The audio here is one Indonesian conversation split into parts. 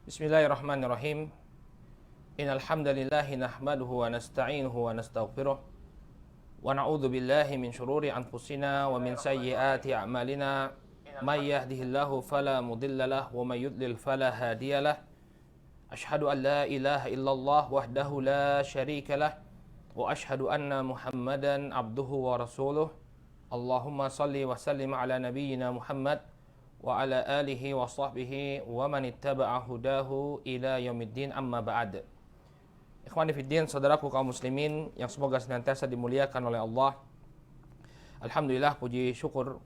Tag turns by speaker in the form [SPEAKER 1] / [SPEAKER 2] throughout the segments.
[SPEAKER 1] Bismillahirrahmanirrahim. Innal hamdalillah nahmaduhu wa nasta'inuhu wa nastaghfiruh wa na'udzu billahi min shururi anfusina wa min sayyiati a'malina. May yahdihillahu fala mudilla lahu wa may yudlil fala hadiyalah. Asyhadu an la ilaha illallah wahdahu la syarika lah wa asyhadu anna Muhammadan abduhu wa rasuluh. Allahumma salli wa sallim ala nabiyyina Muhammad wa ala alihi wa sahbihi wa man ittaba'a hudahu ila yaumiddin, amma ba'd. Ikhwani fiddin, saudaraku kaum muslimin yang semoga senantiasa dimuliakan oleh Allah. Alhamdulillah, puji syukur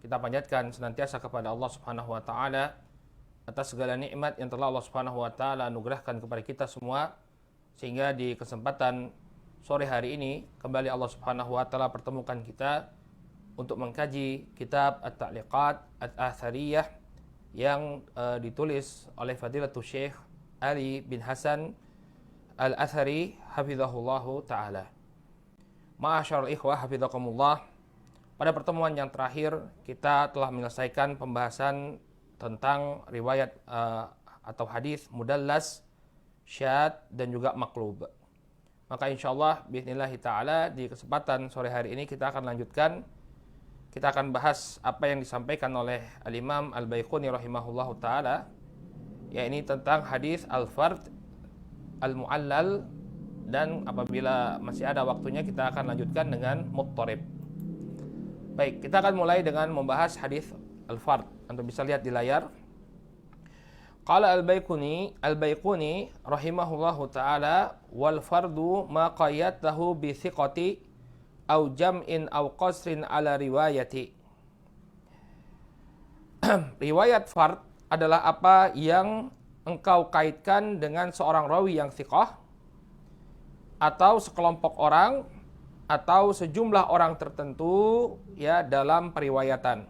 [SPEAKER 1] kita panjatkan senantiasa kepada Allah Subhanahu wa taala atas segala nikmat yang telah Allah Subhanahu wa taala anugerahkan kepada kita semua, sehingga di kesempatan sore hari ini kembali Allah Subhanahu wa taala pertemukan kita untuk mengkaji kitab At-Ta'liqat Al-Athariyah yang ditulis oleh Fadilatul Syekh Ali bin Hasan Al-Athari hafizahullahu ta'ala. Ma'asyarul ikhwah hafizakumullah. Pada pertemuan yang terakhir kita telah menyelesaikan pembahasan tentang riwayat atau hadis mudallas, syadz dan juga maqlub. Maka insyaallah bismillah ta'ala di kesempatan sore hari ini kita akan lanjutkan. Kita akan bahas apa yang disampaikan oleh Al-Imam Al-Baiquni rahimahullahu ta'ala, yaitu tentang hadis Al-Fard, Al-Mu'allal, dan apabila masih ada waktunya kita akan lanjutkan dengan Muttarib. Baik, kita akan mulai dengan membahas hadis Al-Fard. Anda bisa lihat di layar. Qala Al-Baiquni rahimahullahu ta'ala, wal fardu ma qayyatahu bi thiqati au jam'in au qasrin ala riwayati. Riwayat fard adalah apa yang engkau kaitkan dengan seorang rawi yang thiqah, atau sekelompok orang, atau sejumlah orang tertentu ya dalam periwayatan.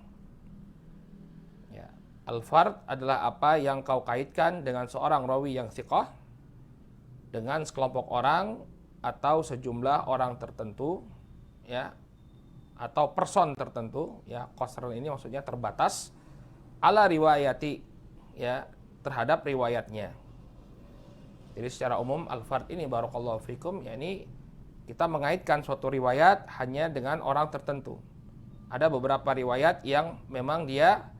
[SPEAKER 1] Ya, al-fard adalah apa yang kau kaitkan dengan seorang rawi yang thiqah, dengan sekelompok orang atau sejumlah orang tertentu, ya, atau person tertentu, ya. Qasr ini maksudnya terbatas, ala riwayati, ya, terhadap riwayatnya. Jadi secara umum al-fard ini barakallahu fikum, yakni kita mengaitkan suatu riwayat hanya dengan orang tertentu. Ada beberapa riwayat yang memang dia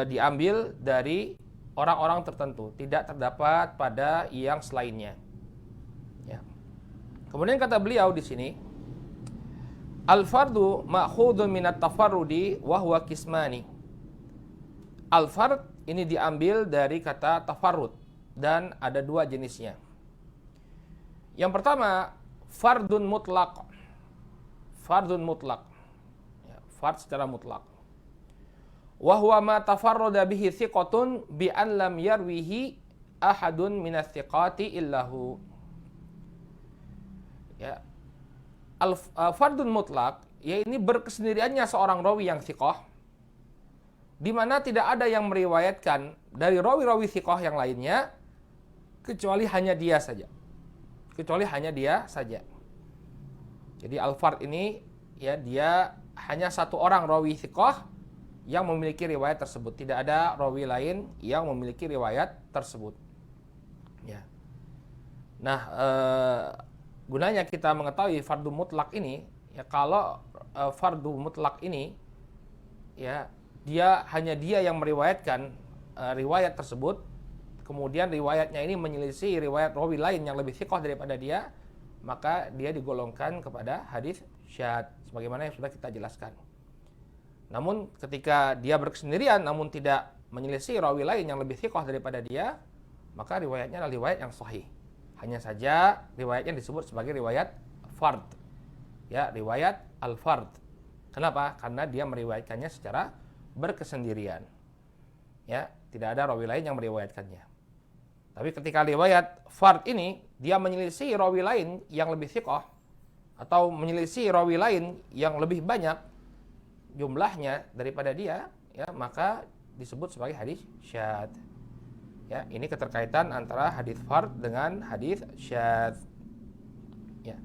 [SPEAKER 1] diambil dari orang-orang tertentu, tidak terdapat pada yang selainnya, ya. Kemudian kata beliau di sini, al-fardu ma'khudun minat tafarrudi wa huwa qismani. Al-fard ini diambil dari kata tafarrud dan ada dua jenisnya. Yang pertama, fardun mutlaq. Fardun mutlaq. Ya, fard secara mutlak. Wa huwa ma tafarrada bihi thiqatun bi an lam yarwihi ahadun minas thiqati illahu. Ya. Fardun mutlak, ya, ini berkesendiriannya seorang rawi yang thiqah, di mana tidak ada yang meriwayatkan dari rawi-rawi thiqah yang lainnya kecuali hanya dia saja. Kecuali hanya dia saja. Jadi al-fard ini, ya, dia hanya satu orang rawi thiqah yang memiliki riwayat tersebut. Tidak ada rawi lain yang memiliki riwayat tersebut. Ya. Nah, gunanya kita mengetahui fardu mutlak ini, ya, kalau fardu mutlak ini, ya, hanya dia yang meriwayatkan riwayat tersebut, kemudian riwayatnya ini menyelisih riwayat rawi lain yang lebih thiqah daripada dia, maka dia digolongkan kepada hadis syadz sebagaimana yang sudah kita jelaskan. Namun ketika dia berkesendirian namun tidak menyelisih rawi lain yang lebih thiqah daripada dia, maka riwayatnya adalah riwayat yang sahih. Hanya saja riwayatnya disebut sebagai riwayat fard, ya, riwayat al-fard. Kenapa? Karena dia meriwayatkannya secara berkesendirian, ya, tidak ada rawi lain yang meriwayatkannya. Tapi ketika riwayat fard ini dia menyelisih rawi lain yang lebih thiqah, atau menyelisih rawi lain yang lebih banyak jumlahnya daripada dia, ya, maka disebut sebagai hadis syadz. Ya, ini keterkaitan antara hadis fard dengan hadis syadz. Ya.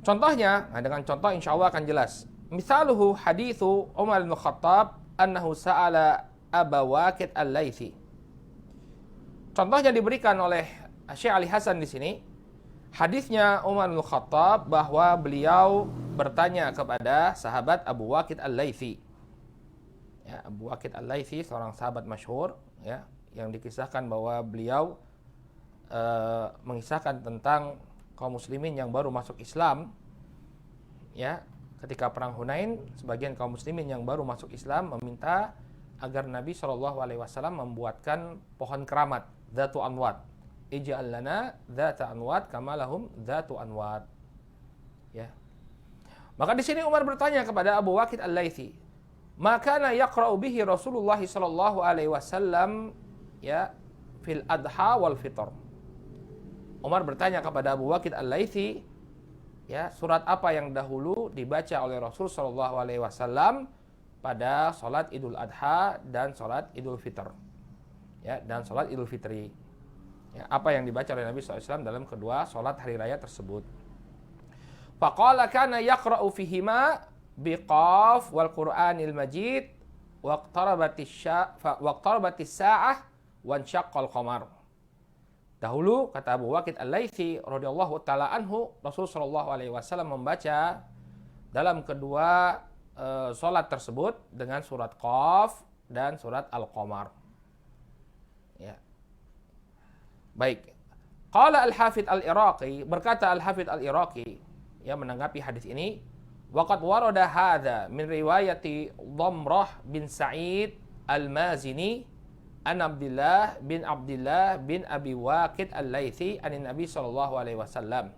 [SPEAKER 1] Contohnya, nah dengan contoh insya Allah akan jelas. Misaluhu hadithu Umar bin Khattab annahu sa'ala Aba Waqid al-Laythi. Contohnya diberikan oleh Syekh Ali Hasan di sini. Hadisnya Umar bin Khattab bahwa beliau bertanya kepada sahabat Abu Waqid Al-Laitsi. Ya, Abu Waqid Al-Laitsi seorang sahabat masyhur, ya, yang dikisahkan bahwa beliau mengisahkan tentang kaum muslimin yang baru masuk Islam. Ya, ketika perang Hunain, sebagian kaum muslimin yang baru masuk Islam meminta agar Nabi SAW membuatkan pohon keramat, dzatu anwat. Ij'al lana dzata anwat kama lahum dzatu anwat. Ya. Maka di sini Umar bertanya kepada Abu Waqid Al-Laitsi, "Maka yaqra'u bihi Rasulullah sallallahu alaihi wasallam ya fil adha wal fitr." Umar bertanya kepada Abu Waqid Al-Laitsi, ya, surat apa yang dahulu dibaca oleh Rasul sallallahu alaihi wasallam pada salat Idul Adha dan salat Idul Fitr. Ya, dan salat Idul Fitri. Ya, apa yang dibaca oleh Nabi SAW dalam kedua salat hari raya tersebut. Faqala kana yaqra'u fihima biqaf wal Qur'anil Majid waqtarabatis sa'ah wan syaqqal qamar. Dahulu kata Abu Waqid Al-Laitsi radhiyallahu taala anhu, Rasul sallallahu alaihi wasallam membaca dalam kedua salat tersebut dengan surat Qaf dan surat Al-Qamar. Ya. Baik. Qala Al-Hafidz Al-Iraqi, berkata Al-Hafidz Al-Iraqi, ya, menanggapi hadis ini, waqad warada hadza min riwayati Dhamrah bin Sa'id Al-Mazini an Abdullah bin Abi Waqid Al-Laitsi anin Nabi sallallahu alaihi wasallam.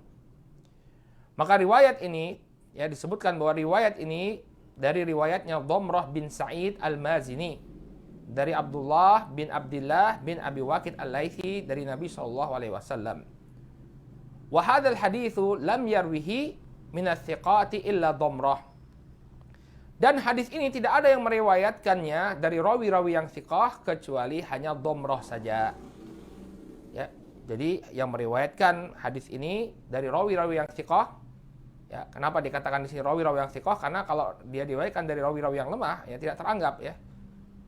[SPEAKER 1] Maka riwayat ini, ya, disebutkan bahwa riwayat ini dari riwayatnya Dhamrah bin Sa'id Al-Mazini dari Abdullah bin Abi Waqid Al-Laitsi dari Nabi sallallahu alaihi wasallam. Wa hadzal haditsu lam yarwihi min ats-thiqati illa Dhamrah. Dan hadis ini tidak ada yang meriwayatkannya dari rawi-rawi yang thiqah kecuali hanya Dhamrah saja. Ya, jadi yang meriwayatkan hadis ini dari rawi-rawi yang thiqah, ya, kenapa dikatakan di sini rawi-rawi yang thiqah? Karena kalau dia diriwayatkan dari rawi-rawi yang lemah, ya tidak teranggap, ya.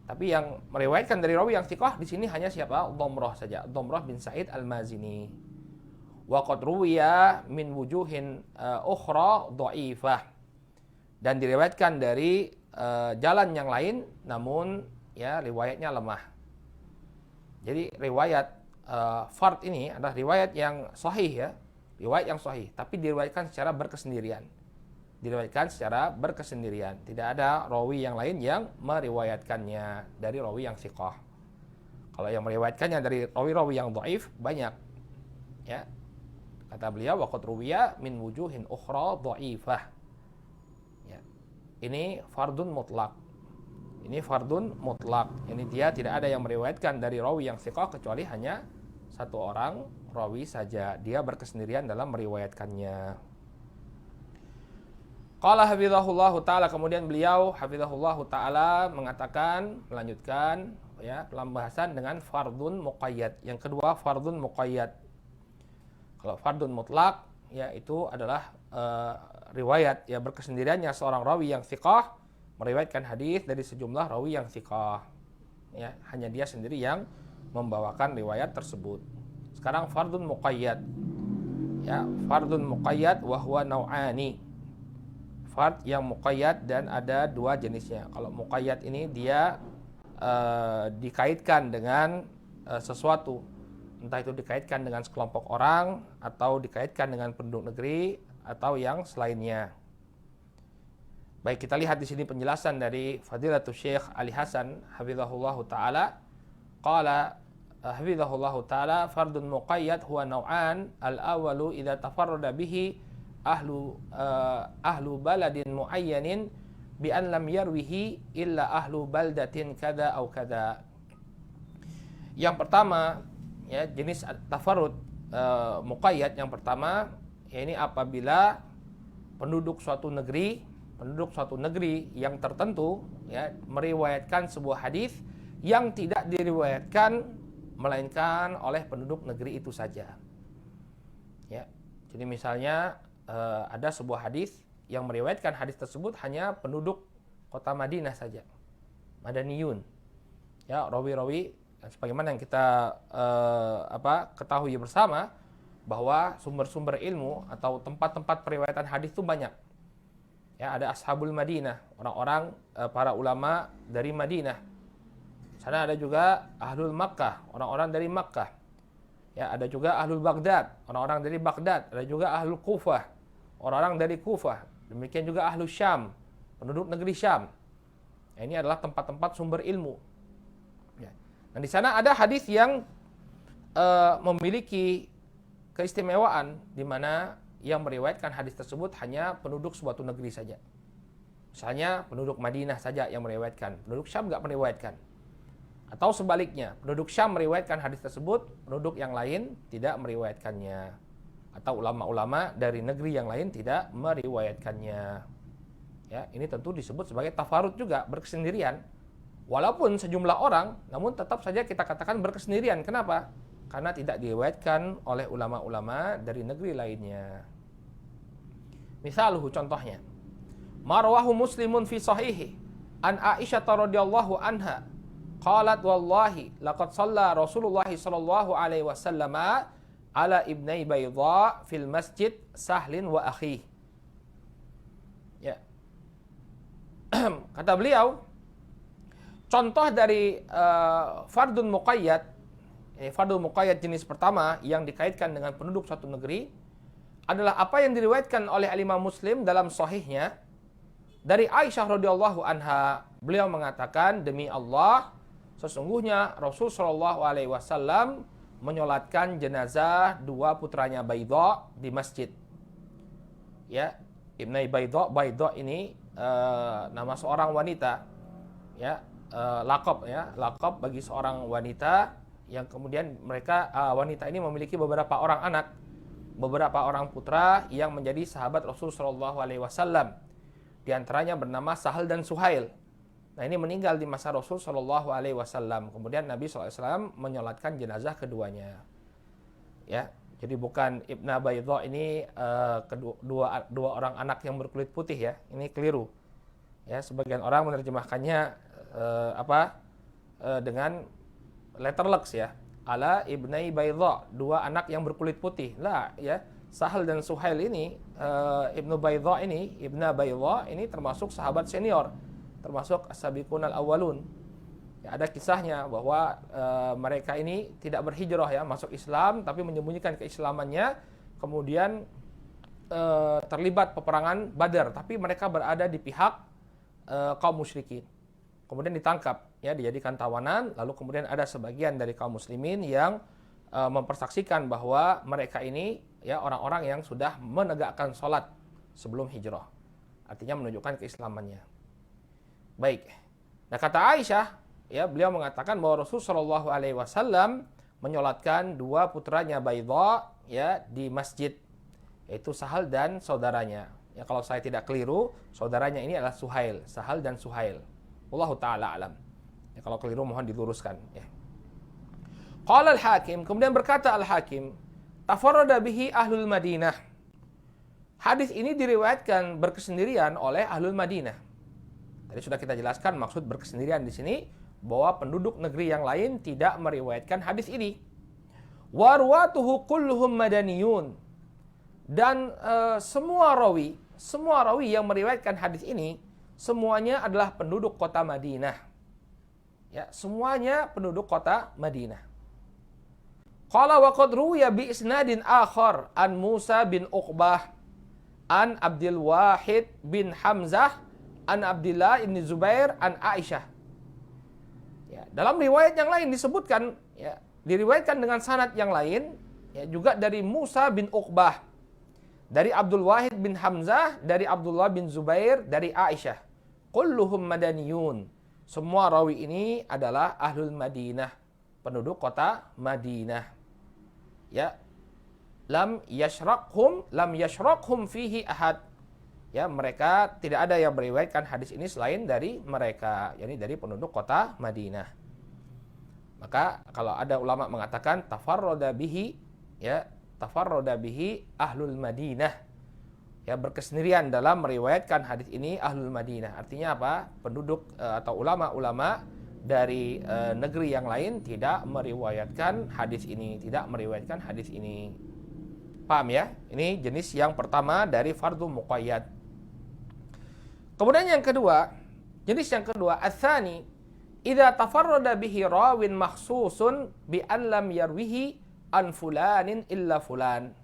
[SPEAKER 1] Tapi yang meriwayatkan dari rawi yang thiqah di sini hanya siapa? Dhamrah saja. Dhamrah bin Sa'id Al-Mazini. Wa qad ruwiya min wujuhin ukhra dha'ifah. Dan diriwayatkan dari jalan yang lain, namun ya riwayatnya lemah. Jadi riwayat fard ini adalah riwayat yang sahih, ya. Riwayat yang sahih, tapi diriwayatkan secara berkesendirian. Tidak ada rawi yang lain yang meriwayatkannya dari rawi yang thiqah. Kalau yang meriwayatkannya dari rawi-rawi yang dhaif banyak, ya. Kata beliau, waqad ruwiya min wujuhin ukhra dhaifah. Ya. Ini fardun mutlak. Ini dia tidak ada yang meriwayatkan dari rawi yang thiqah kecuali hanya satu orang rawi saja. Dia berkesendirian dalam meriwayatkannya. Qala hafizahullahu ta'ala, kemudian beliau hafizahullahu ta'ala melanjutkan, ya, pembahasan dengan fardun muqayyad. Yang kedua, fardun muqayyad. Kalau fardun mutlak, ya, itu adalah riwayat, ya, berkesendiriannya seorang rawi yang thiqah meriwayatkan hadis dari sejumlah rawi yang thiqah. Ya, hanya dia sendiri yang membawakan riwayat tersebut. Sekarang fardun muqayyad. Ya, fardun muqayyad wa huwa nau'ani. Fard yang muqayyad dan ada dua jenisnya. Kalau muqayyad ini dia dikaitkan dengan sesuatu. Entah itu dikaitkan dengan sekelompok orang atau dikaitkan dengan penduduk negeri atau yang selainnya. Baik, kita lihat di sini penjelasan dari Fadilatul Syekh Ali Hasan hafizahullahu taala. Qala hafizahullahu taala, fardun muqayyad huwa nau'an. Al-awwalu idza tafarrada bihi ahlu baladin muayyanin bi an lam yarwihi illa ahlu baldatin kada au kada. Yang pertama, ya, jenis tafarrud muqayyad yang pertama, ya, ini apabila penduduk suatu negeri yang tertentu, ya, meriwayatkan sebuah hadis yang tidak diriwayatkan melainkan oleh penduduk negeri itu saja. Ya. Jadi misalnya ada sebuah hadis yang meriwayatkan hadis tersebut hanya penduduk kota Madinah saja, Madaniyun. Ya, rawi-rawi Dan sebagaimana yang kita ketahui bersama bahwa sumber-sumber ilmu atau tempat-tempat periwayatan hadis itu banyak. Ya, ada Ashabul Madinah, orang-orang para ulama dari Madinah. Sana ada juga Ahlul Makkah, orang-orang dari Makkah. Ya, ada juga Ahlul Baghdad, orang-orang dari Baghdad. Ada juga Ahlul Kufah, orang-orang dari Kufah. Demikian juga Ahlul Syam, penduduk negeri Syam. Ya, ini adalah tempat-tempat sumber ilmu. Ya. Dan di sana ada hadis yang memiliki keistimewaan di mana yang meriwayatkan hadis tersebut hanya penduduk suatu negeri saja. Misalnya penduduk Madinah saja yang meriwayatkan, penduduk Syam nggak meriwayatkan. Atau sebaliknya, penduduk Syam meriwayatkan hadis tersebut, penduduk yang lain tidak meriwayatkannya. Atau ulama-ulama dari negeri yang lain tidak meriwayatkannya. Ya, ini tentu disebut sebagai tafarud juga, berkesendirian. Walaupun sejumlah orang, namun tetap saja kita katakan berkesendirian. Kenapa? Karena tidak diriwayatkan oleh ulama-ulama dari negeri lainnya. Misaluhu, contohnya, marwahu Muslimun fi sahihi an Aisyah radhiyallahu anha qalat wallahi laqad shalla Rasulullah sallallahu alaihi wasallam ala ibnai Baydha fil masjid Sahlin wa akhi. Ya. Kata beliau, contoh dari fardun muqayyad, fardun muqayyad jenis pertama yang dikaitkan dengan penduduk suatu negeri adalah apa yang diriwayatkan oleh Imam Muslim dalam sahihnya dari Aisyah radhiyallahu anha. Beliau mengatakan, demi Allah, sesungguhnya Rasul sallallahu alaihi wasallam menyolatkan jenazah dua putranya Baydha di masjid. Ya, Ibnai Baydha, Baydha ini nama seorang wanita. Ya, lakop bagi seorang wanita yang kemudian mereka wanita ini memiliki beberapa orang anak, beberapa orang putra yang menjadi sahabat Rasul sallallahu alaihi wasallam. Di antaranya bernama Sahal dan Suhail. Nah, ini meninggal di masa Rasul sallallahu alaihi wasallam. Kemudian Nabi sallallahu alaihi wasallam menyolatkan jenazah keduanya. Ya, jadi bukan Ibna Baydha ini dua orang anak yang berkulit putih ya. Ini keliru. Ya, sebagian orang menerjemahkannya dengan letterlux ya, ala ibnai Baydha, dua anak yang berkulit putih. Lah ya, Sahal dan Suhail ini, Ibnu Baydha ini, Ibna Baydha ini termasuk sahabat senior, termasuk as-sabiqun al-awwalun. Ya, ada kisahnya bahwa mereka ini tidak berhijrah ya, masuk Islam tapi menyembunyikan keislamannya, kemudian terlibat peperangan Badar, tapi mereka berada di pihak kaum musyrikin. Kemudian ditangkap, ya, dijadikan tawanan, lalu kemudian ada sebagian dari kaum muslimin yang mempersaksikan bahwa mereka ini ya orang-orang yang sudah menegakkan sholat sebelum hijrah. Artinya menunjukkan keislamannya. Baik. Nah, kata Aisyah, ya, beliau mengatakan bahwa Rasulullah Shallallahu alaihi wasallam menyolatkan dua putranya Baydha ya di masjid, yaitu Sahal dan saudaranya. Ya, kalau saya tidak keliru, saudaranya ini adalah Suhail, Sahal dan Suhail. Wallahu ta'ala alam. Ya, kalau keliru mohon diluruskan ya. Qala al-Hakim, kemudian berkata al-Hakim, tafarrada bihi ahlul Madinah. Hadis ini diriwayatkan berkesendirian oleh ahlul Madinah. Tadi sudah kita jelaskan maksud berkesendirian di sini bahwa penduduk negeri yang lain tidak meriwayatkan hadis ini. Wa ruwatuhu kulluhum madaniyun. Dan semua rawi yang meriwayatkan hadis ini semuanya adalah penduduk kota Madinah. Ya, semuanya penduduk kota Madinah. Qala wa qad ruwiya bi isnadin akhar an Musa bin Uqbah an Abdul Wahid bin Hamzah an Abdullah bin Zubair an Aisyah. Ya, dalam riwayat yang lain disebutkan ya, diriwayatkan dengan sanad yang lain ya, juga dari Musa bin Uqbah, dari Abdul Wahid bin Hamzah, dari Abdullah bin Zubair, dari Aisyah. Kulluhum madaniyun. Semua rawi ini adalah ahlul Madinah, penduduk kota Madinah. Ya. Lam yashrakhum fihi ahad. Ya, mereka tidak ada yang meriwayatkan hadis ini selain dari mereka, yakni dari penduduk kota Madinah. Maka kalau ada ulama mengatakan tafarrada bihi, ya, tafarrada bihi ahlul Madinah. Ya, berkesendirian dalam meriwayatkan hadis ini ahlul Madinah. Artinya apa? Penduduk atau ulama-ulama dari negeri yang lain tidak meriwayatkan hadis ini, Paham ya? Ini jenis yang pertama dari fardhu muqayyad. Kemudian yang kedua, jenis yang kedua, ats-tsani, idza tafarrada bihi rawin makhsusun bi an lam yarwihi an fulanin illa fulan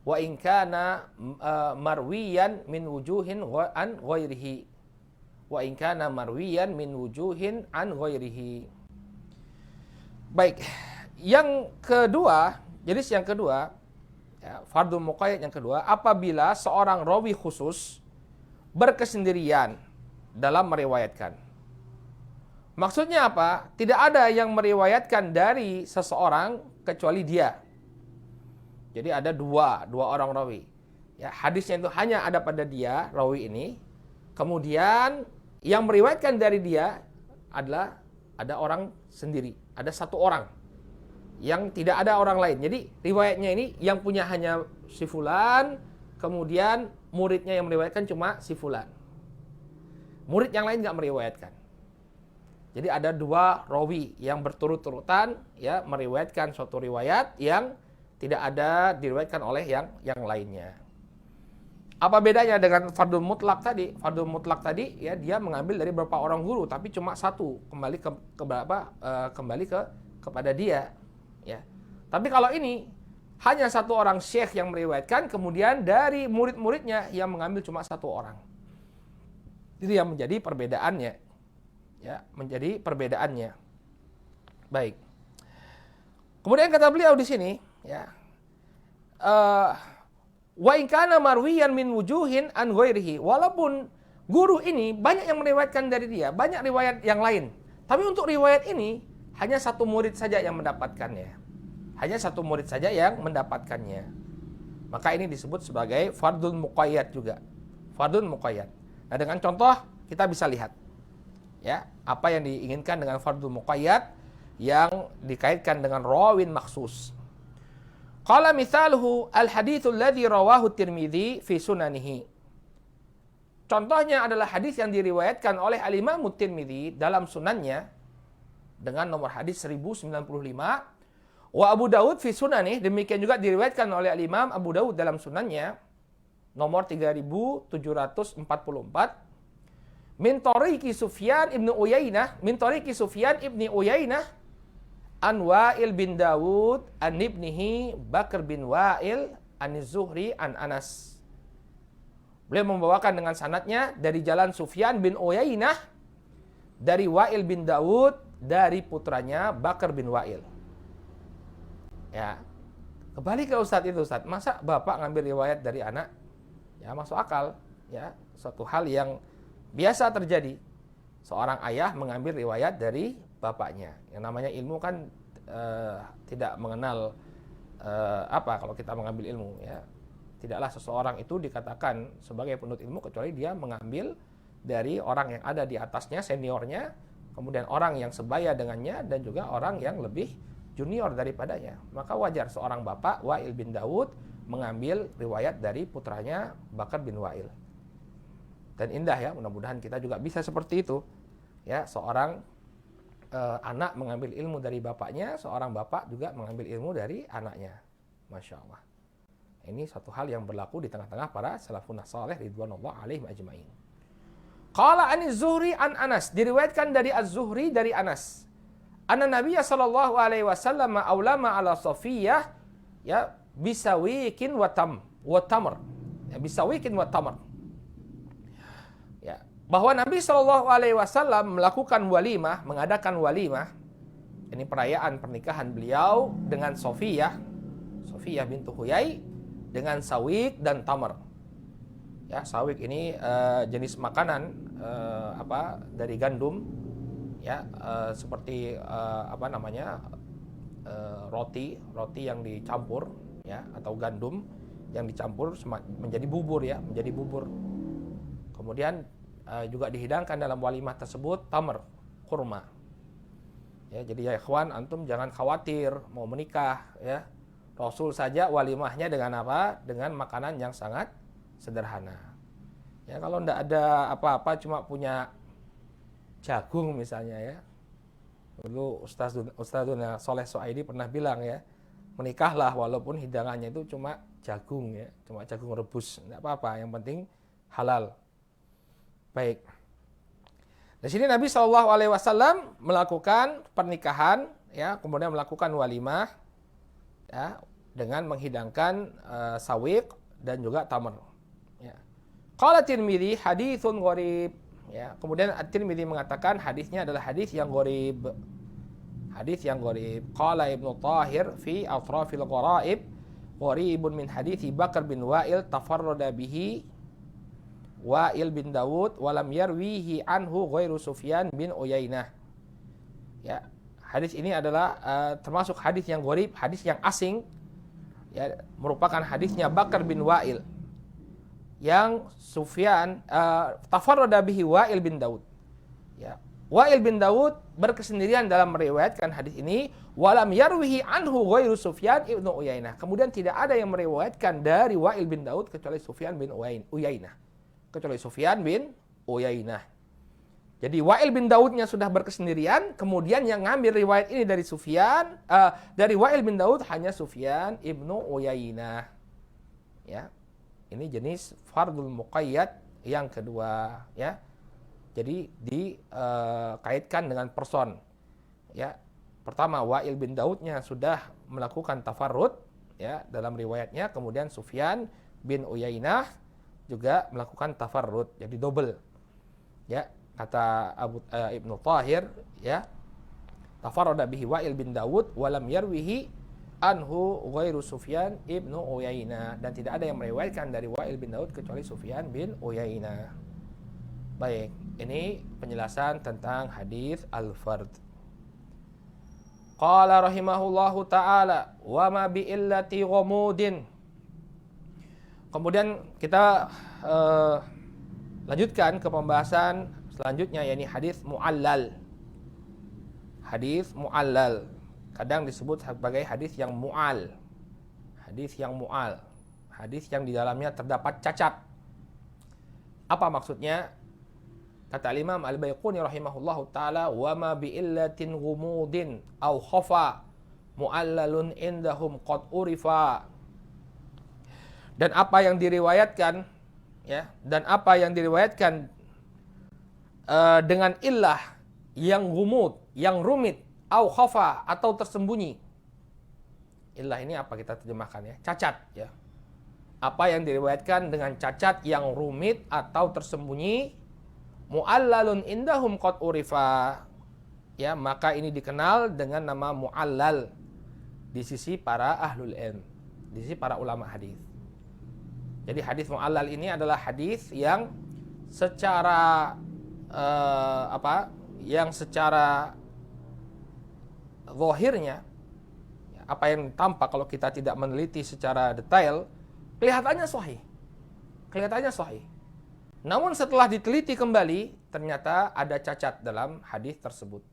[SPEAKER 1] wa in kana marwiyan min wujuhin an ghairihi. Baik, yang kedua, jenis yang kedua, ya, fardhu muqayyad yang kedua, apabila seorang rawi khusus berkesendirian dalam meriwayatkan. Maksudnya apa? Tidak ada yang meriwayatkan dari seseorang kecuali dia. Jadi ada dua orang rawi. Ya, hadisnya itu hanya ada pada dia, rawi ini. Kemudian yang meriwayatkan dari dia adalah ada orang sendiri, ada satu orang yang tidak ada orang lain. Jadi riwayatnya ini yang punya hanya si fulan, kemudian muridnya yang meriwayatkan cuma si fulan. Murid yang lain nggak meriwayatkan. Jadi ada dua rawi yang berturut-turutan ya meriwayatkan suatu riwayat yang tidak ada diriwayatkan oleh yang lainnya. Apa bedanya dengan fardhu mutlak tadi? Fardhu mutlak tadi ya dia mengambil dari beberapa orang guru tapi cuma satu, kembali kepada dia ya. Tapi kalau ini hanya satu orang syekh yang meriwayatkan, kemudian dari murid-muridnya yang mengambil cuma satu orang. Itu yang menjadi perbedaannya. Ya, menjadi perbedaannya. Baik. Kemudian kata beliau di sini ya wa in kana marwiyan min wujuhin an ghairihi, walaupun guru ini banyak yang meriwayatkan dari dia, banyak riwayat yang lain, tapi untuk riwayat ini hanya satu murid saja yang mendapatkannya. Hanya satu murid saja yang mendapatkannya. Maka ini disebut sebagai fardhun muqayyad juga. Fardhun muqayyad. Nah, dengan contoh kita bisa lihat ya, apa yang diinginkan dengan fardhun muqayyad yang dikaitkan dengan rawin maksus. Qala mithaluhu al-haditsul ladzi rawahu Tirmidzi fi sunanihi. Contohnya adalah hadis yang diriwayatkan oleh al-Imam Tirmidzi dalam sunannya dengan nomor hadis 1095. Wa Abu Daud fi sunanih, demikian juga diriwayatkan oleh al-Imam Abu Daud dalam sunannya nomor 3744. Min tariqi Sufyan ibnu Uyainah an Wa'il bin Dawud an ibnihi Bakr bin Wa'il an Zuhri an Anas. Beliau membawakan dengan sanadnya dari jalan Sufyan bin Uyainah dari Wa'il bin Dawud dari putranya Bakr bin Wa'il. Ya. Kembali ke Ustadz itu, Ustadz, masa bapak ngambil riwayat dari anak? Ya, masuk akal, ya. Suatu hal yang biasa terjadi. Seorang ayah mengambil riwayat dari bapaknya. Yang namanya ilmu kan tidak mengenal kalau kita mengambil ilmu ya. Tidaklah seseorang itu dikatakan sebagai penuntut ilmu kecuali dia mengambil dari orang yang ada di atasnya, seniornya, kemudian orang yang sebaya dengannya dan juga orang yang lebih junior daripadanya. Maka wajar seorang bapak Wa'il bin Dawud mengambil riwayat dari putranya Bakar bin Wa'il. Dan indah ya, mudah-mudahan kita juga bisa seperti itu. Ya, seorang anak mengambil ilmu dari bapaknya, seorang bapak juga mengambil ilmu dari anaknya. Masya Allah. Ini satu hal yang berlaku di tengah-tengah para salafun saleh ridwanullah alaihim ajma'in. Qala an-Zuhri an Anas, diriwayatkan dari Az-Zuhri dari Anas. Anna Nabiya sallallahu alaihi wasallam aulama ala Safiyah ya bisawikin wa tamr. Ya, bisawikin wa tamr. Ya, bahwa Nabi sallallahu alaihi wasallam melakukan walimah, mengadakan walimah. Ini perayaan pernikahan beliau dengan Safiyah bintu Huyai dengan sawik dan tamr. Ya, sawik ini jenis makanan dari gandum. Ya, seperti roti yang dicampur ya, atau gandum yang dicampur menjadi bubur ya, menjadi bubur. Kemudian juga dihidangkan dalam walimah tersebut tamr, kurma. Ya, jadi ya ikhwan, antum jangan khawatir mau menikah ya. Rasul saja walimahnya dengan apa? Dengan makanan yang sangat sederhana. Ya, kalau ndak ada apa-apa cuma punya jagung misalnya ya, Dulu Ustadzuna Soleh Soaidi pernah bilang ya, menikahlah walaupun hidangannya itu cuma jagung ya, cuma jagung rebus, enggak apa-apa, yang penting halal. Baik. Di sini Nabi Shallallahu Alaihi Wasallam melakukan pernikahan, ya, kemudian melakukan walimah, ya, dengan menghidangkan sawiq dan juga tamar. Ya. Qala Tirmidzi haditsun gharib. Ya, kemudian At-Tirmidzi mengatakan hadisnya adalah hadis yang gharib. Hadis yang gharib. Qala Ibnu Thahir fi Atrafil Gharaib, gharibun min hadits Bakar bin Wa'il tafarrada bihi Wa'il bin Dawud walam yarwihi anhu ghairu Sufyan bin Uyainah. Ya, hadis ini adalah termasuk hadis yang gharib, hadis yang asing. Ya, merupakan hadisnya Bakar bin Wa'il yang Sufyan tafarrada bihi Wa'il bin Dawud. Ya, Wa'il bin Dawud berkesendirian dalam meriwayatkan hadis ini, walam yarwihi anhu ghairu Sufyan ibnu Uyainah. Kemudian tidak ada yang meriwayatkan dari Wa'il bin Dawud kecuali Sufyan bin Uyainah. Kecuali Sufyan bin Uyainah. Jadi Wa'il bin Daudnya sudah berkesendirian, kemudian yang ngambil riwayat ini dari Sufyan, dari Wa'il bin Daud hanya Sufyan ibnu Uyainah. Ya, ini jenis fardul muqayyad yang kedua. Ya, jadi dikaitkan dengan person. Ya, pertama Wa'il bin Daudnya sudah melakukan tafarrud, ya, dalam riwayatnya, kemudian Sufyan bin Uyainah juga melakukan tafarrud, jadi double. Ya, kata Ibnu Thahir, ya, tafarrada bihi Wa'il bin Dawud walam yarwihi anhu ghairu Sufyan ibnu Uyainah, dan tidak ada yang meriwayatkan dari Wa'il bin Dawud kecuali Sufyan bin Uyainah. Baik, ini penjelasan tentang hadis al-fard. Qala rahimahullahu taala wa ma bi illati ghamudin. Kemudian kita lanjutkan ke pembahasan selanjutnya, yakni hadis mu'allal. Hadis mu'allal kadang disebut sebagai hadis yang mu'al. Hadis yang mu'al, hadis yang di dalamnya terdapat cacat. Apa maksudnya? Kata Imam Al-Baiquni rahimahullahu taala, wa ma bi illatin ghumudin au khafa mu'allalun indahum qad urifa. Dan apa yang diriwayatkan, ya, dan apa yang diriwayatkan dengan illah yang gumud, yang rumit, au khafa, atau tersembunyi. Illah ini apa kita terjemahkan, ya? Cacat, ya. Apa yang diriwayatkan dengan cacat yang rumit atau tersembunyi, mu'allalun indahum qad urifa. Ya, maka ini dikenal dengan nama mu'allal di sisi para ahlul ilm, di sisi para ulama hadis. Jadi hadis mu'allal ini adalah hadis yang secara yang secara zahirnya, apa yang tampak kalau kita tidak meneliti secara detail, kelihatannya sahih. Kelihatannya sahih. Namun setelah diteliti kembali, ternyata ada cacat dalam hadis tersebut.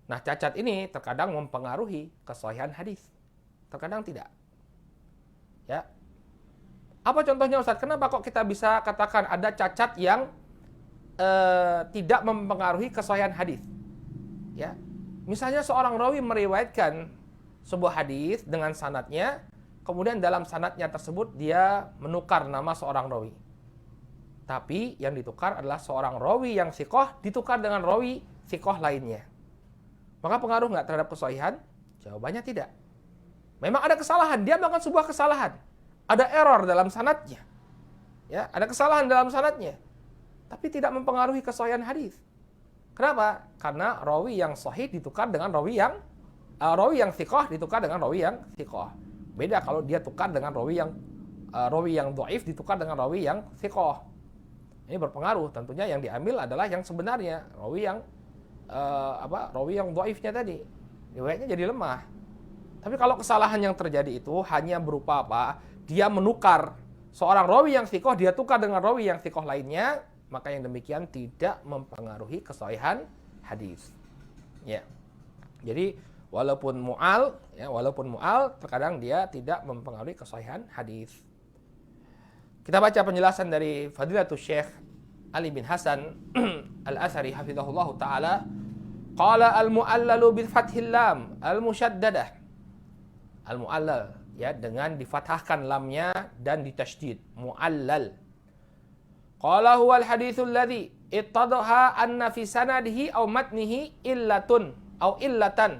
[SPEAKER 1] Nah, cacat ini terkadang mempengaruhi kesahihan hadis, terkadang tidak. Ya. Apa contohnya Ustaz? Kenapa kok kita bisa katakan ada cacat yang tidak mempengaruhi kesahihan hadis? Ya, misalnya seorang rawi meriwayatkan sebuah hadis dengan sanadnya, kemudian dalam sanadnya tersebut dia menukar nama seorang rawi. Tapi yang ditukar adalah seorang rawi yang thiqah ditukar dengan rawi thiqah lainnya. Maka pengaruh nggak terhadap kesahihan? Jawabannya tidak. Memang ada kesalahan, dia melakukan sebuah kesalahan. Ada error dalam sanadnya. Ya, ada kesalahan dalam sanadnya. Tapi tidak mempengaruhi kesahihan hadis. Kenapa? Karena rawi yang sahih ditukar dengan rawi yang thiqah ditukar dengan rawi yang thiqah. Beda kalau dia tukar dengan rawi yang dhaif ditukar dengan rawi yang thiqah. Ini berpengaruh. Tentunya yang diambil adalah yang sebenarnya, rawi yang dhaifnya tadi. Riwayatnya jadi lemah. Tapi kalau kesalahan yang terjadi itu hanya berupa apa? Dia menukar seorang rawi yang thiqah, dia tukar dengan rawi yang thiqah lainnya, maka yang demikian tidak mempengaruhi kesahihan hadis. Ya. Jadi walaupun mu'al, terkadang dia tidak mempengaruhi kesahihan hadis. Kita baca penjelasan dari Fadilatul Syekh Ali bin Hasan Al-Athari hafizahullah taala. Qala al-mu'allalu bil fathil lam al-musyaddadah. Al-mu'allal ya dengan difathahkan lamnya dan ditasydid, mu'allal. Qala huwa al-haditsul ladzi ittadha anna fi sanadihi aw matnihi illatun aw illatan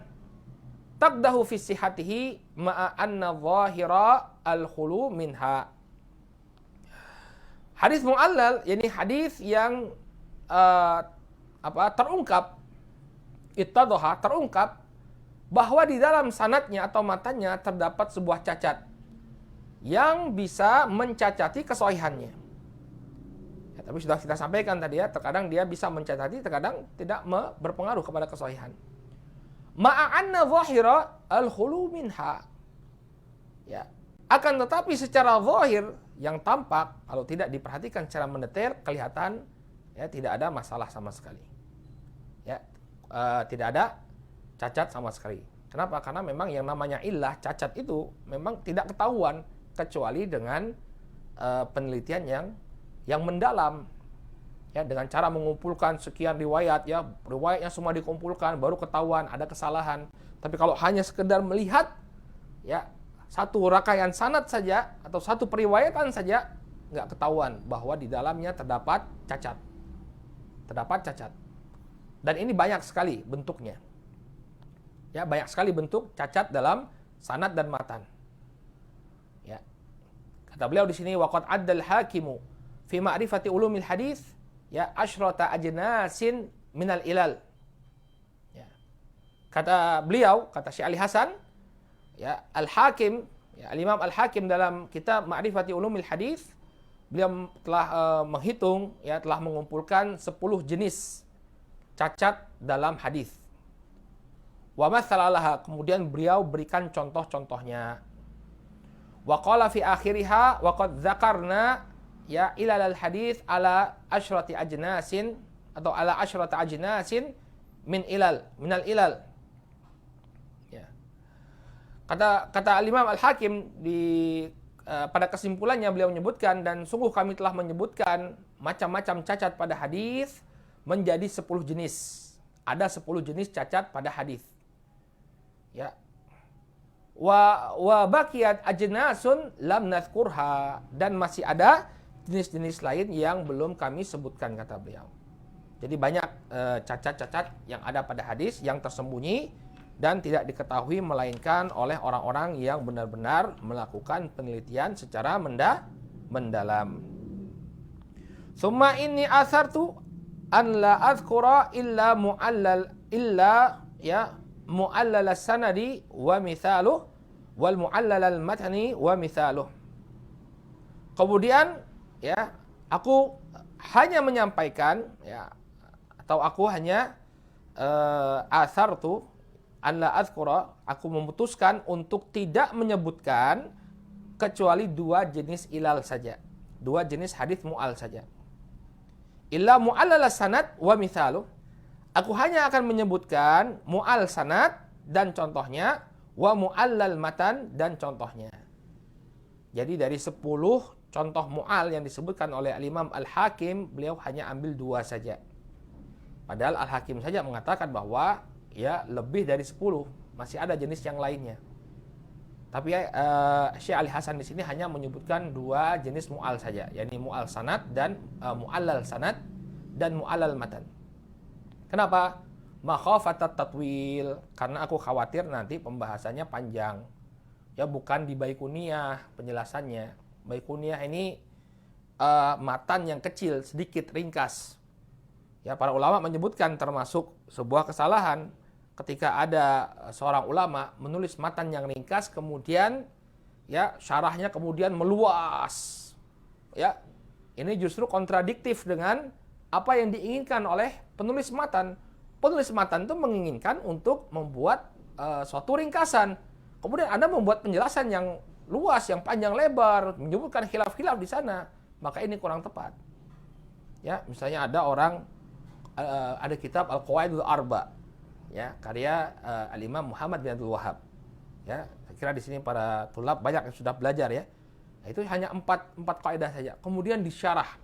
[SPEAKER 1] taqdahu fi sihhatihi ma'a anna dhahira al-khulu minha. Hadis mu'allal yakni hadis yang terungkap, ittadha terungkap bahwa di dalam sanadnya atau matanya terdapat sebuah cacat yang bisa mencacati kesahihannya. Ya, tapi sudah kita sampaikan tadi ya, terkadang dia bisa mencacati, terkadang tidak berpengaruh kepada kesahihan. Ma'anna zahira al-khulu minha. Ya, akan tetapi secara zahir yang tampak kalau tidak diperhatikan secara mendetail kelihatan ya tidak ada masalah sama sekali. Ya, tidak ada cacat sama sekali. Kenapa? Karena memang yang namanya illah, cacat itu memang tidak ketahuan kecuali dengan penelitian yang mendalam. Ya, dengan cara mengumpulkan sekian riwayat, ya, riwayatnya semua dikumpulkan baru ketahuan ada kesalahan. Tapi kalau hanya sekedar melihat ya satu rangkaian sanad saja atau satu periwayatan saja nggak ketahuan bahwa di dalamnya terdapat cacat. Terdapat cacat. Dan ini banyak sekali bentuknya. Ya, banyak sekali bentuk cacat dalam sanad dan matan. Ya. Kata beliau di sini waqad addal hakimu fi ma'rifati ulumil hadis ya asyrata ajnasin minal ilal. Ya. Kata beliau, kata Syekh Ali Hasan, ya, Al-Hakim, ya, Al-Imam Al-Hakim dalam kitab Ma'rifati Ulumil Hadis, beliau telah menghitung, ya, telah mengumpulkan 10 jenis cacat dalam hadis. Wa matsalaha, kemudian beliau berikan contoh-contohnya. Wa qala fi akhiriha wa qad dzakarna ya ilal hadis ala asyrati ajnasin atau ala asyrati ajnasin minal ilal. Ya. Kata Al-Imam Al-Hakim pada kesimpulannya beliau menyebutkan dan sungguh kami telah menyebutkan macam-macam cacat pada hadis menjadi 10 jenis. Ada 10 jenis cacat pada hadis. Ya. Wa baqiyat ajnasun lam nadhkurha, dan masih ada jenis-jenis lain yang belum kami sebutkan, kata beliau. Jadi banyak cacat-cacat yang ada pada hadis yang tersembunyi dan tidak diketahui melainkan oleh orang-orang yang benar-benar melakukan penelitian secara mendalam. Summa inni asartu an la azkura illa mu'allal sanadi wa mithaluh wal mu'allal al-matni wa mithaluh. Kemudian ya, aku hanya menyampaikan ya, atau aku hanya asartu an la azkura, aku memutuskan untuk tidak menyebutkan kecuali 2 jenis ilal saja. 2 jenis hadis mu'al saja. Illa mu'allal sanad wa mithaluh. Aku hanya akan menyebutkan mu'al sanad dan contohnya, wa mu'allal matan dan contohnya. Jadi dari 10 contoh mu'al yang disebutkan oleh Al-Imam Al-Hakim, beliau hanya ambil 2 saja. Padahal Al-Hakim saja mengatakan bahwa ya lebih dari 10, masih ada jenis yang lainnya. Tapi Syekh Ali Hasan di sini hanya menyebutkan 2 jenis mu'al saja, yakni mu'al sanad dan mu'allal sanad dan mu'allal matan. Kenapa? Makhafatat tatwil, karena aku khawatir nanti pembahasannya panjang. Ya, bukan di Baikuniyah penjelasannya. Baikuniyah ini matan yang kecil, sedikit, ringkas. Ya, para ulama menyebutkan termasuk sebuah kesalahan ketika ada seorang ulama menulis matan yang ringkas, kemudian ya syarahnya kemudian meluas. Ya, ini justru kontradiktif dengan apa yang diinginkan oleh penulis matan. Penulis matan itu menginginkan untuk membuat suatu ringkasan. Kemudian Anda membuat penjelasan yang luas, yang panjang lebar, menyebutkan khilaf-khilaf di sana. Maka ini kurang tepat. Ya, misalnya ada kitab Al-Qawaidul Arba, ya, karya Al-Imam Muhammad bin Abdul Wahhab. Ya, saya kira di sini para tulab banyak yang sudah belajar ya. Nah, itu hanya 4 kaidah saja. Kemudian disyarah.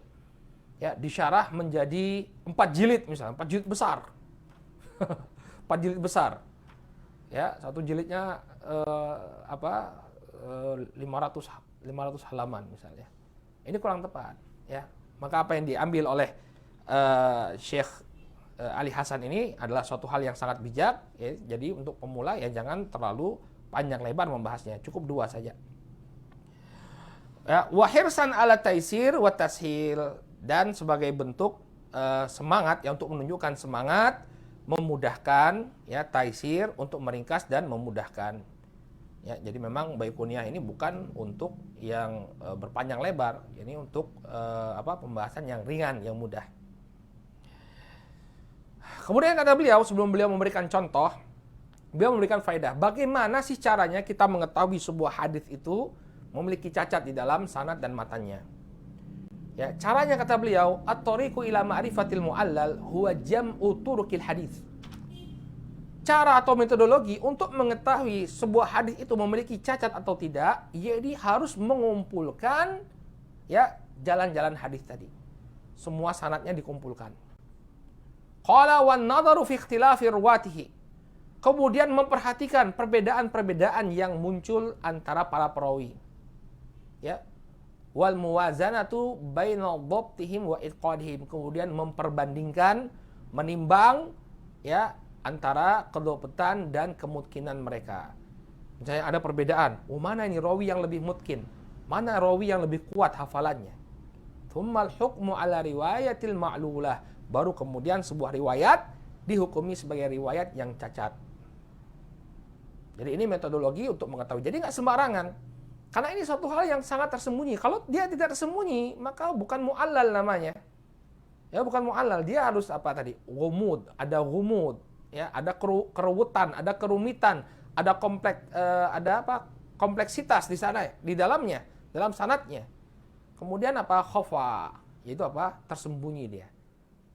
[SPEAKER 1] Ya, disyarah menjadi 4 jilid misalnya, 4 jilid besar. 4 jilid besar. Ya, satu jilidnya 500 halaman misalnya. Ini kurang tepat, ya. Maka apa yang diambil oleh Syekh Ali Hasan ini adalah suatu hal yang sangat bijak, ya. Jadi untuk pemula ya jangan terlalu panjang lebar membahasnya, cukup 2 saja. Ya, wa hirsan ala taisir wa tashil, dan sebagai bentuk semangat ya, untuk menunjukkan semangat memudahkan, ya, taisir untuk meringkas dan memudahkan. Ya, jadi memang Baikuniah ini bukan untuk yang berpanjang lebar, ini untuk pembahasan yang ringan, yang mudah. Kemudian kata beliau, sebelum beliau memberikan contoh, beliau memberikan faedah. Bagaimana sih caranya kita mengetahui sebuah hadis itu memiliki cacat di dalam sanad dan matanya? Ya, caranya kata beliau, at-tariqu ila ma'rifatil mu'allal huwa jam'u turuqil hadis. Cara atau metodologi untuk mengetahui sebuah hadis itu memiliki cacat atau tidak, jadi harus mengumpulkan, ya, jalan-jalan hadis tadi. Semua sanadnya dikumpulkan. Qala wan nadharu fi ikhtilafi ruwatihi. Kemudian memperhatikan perbedaan-perbedaan yang muncul antara para perawi. Ya. Wal muwazanatu baina dhabtihim wa itqadihim. Kemudian memperbandingkan, menimbang, ya, antara kedapatan dan kemungkinan mereka. Misalnya ada perbedaan, mana ini rawi yang lebih mungkin, mana rawi yang lebih kuat hafalannya. Tsummal hukmu ala riwayatil ma'lulah. Baru kemudian sebuah riwayat dihukumi sebagai riwayat yang cacat. Jadi ini metodologi untuk mengetahui. Jadi nggak sembarangan. Karena ini suatu hal yang sangat tersembunyi. Kalau dia tidak tersembunyi, maka bukan mu'allal namanya. Ya, bukan mu'allal. Dia harus apa tadi? Ghumud, ada ghumud. Ya, ada keruwetan, ada kerumitan, ada kompleksitas di sana, di dalamnya, dalam sanadnya. Kemudian apa? Khafa, yaitu apa? Tersembunyi dia.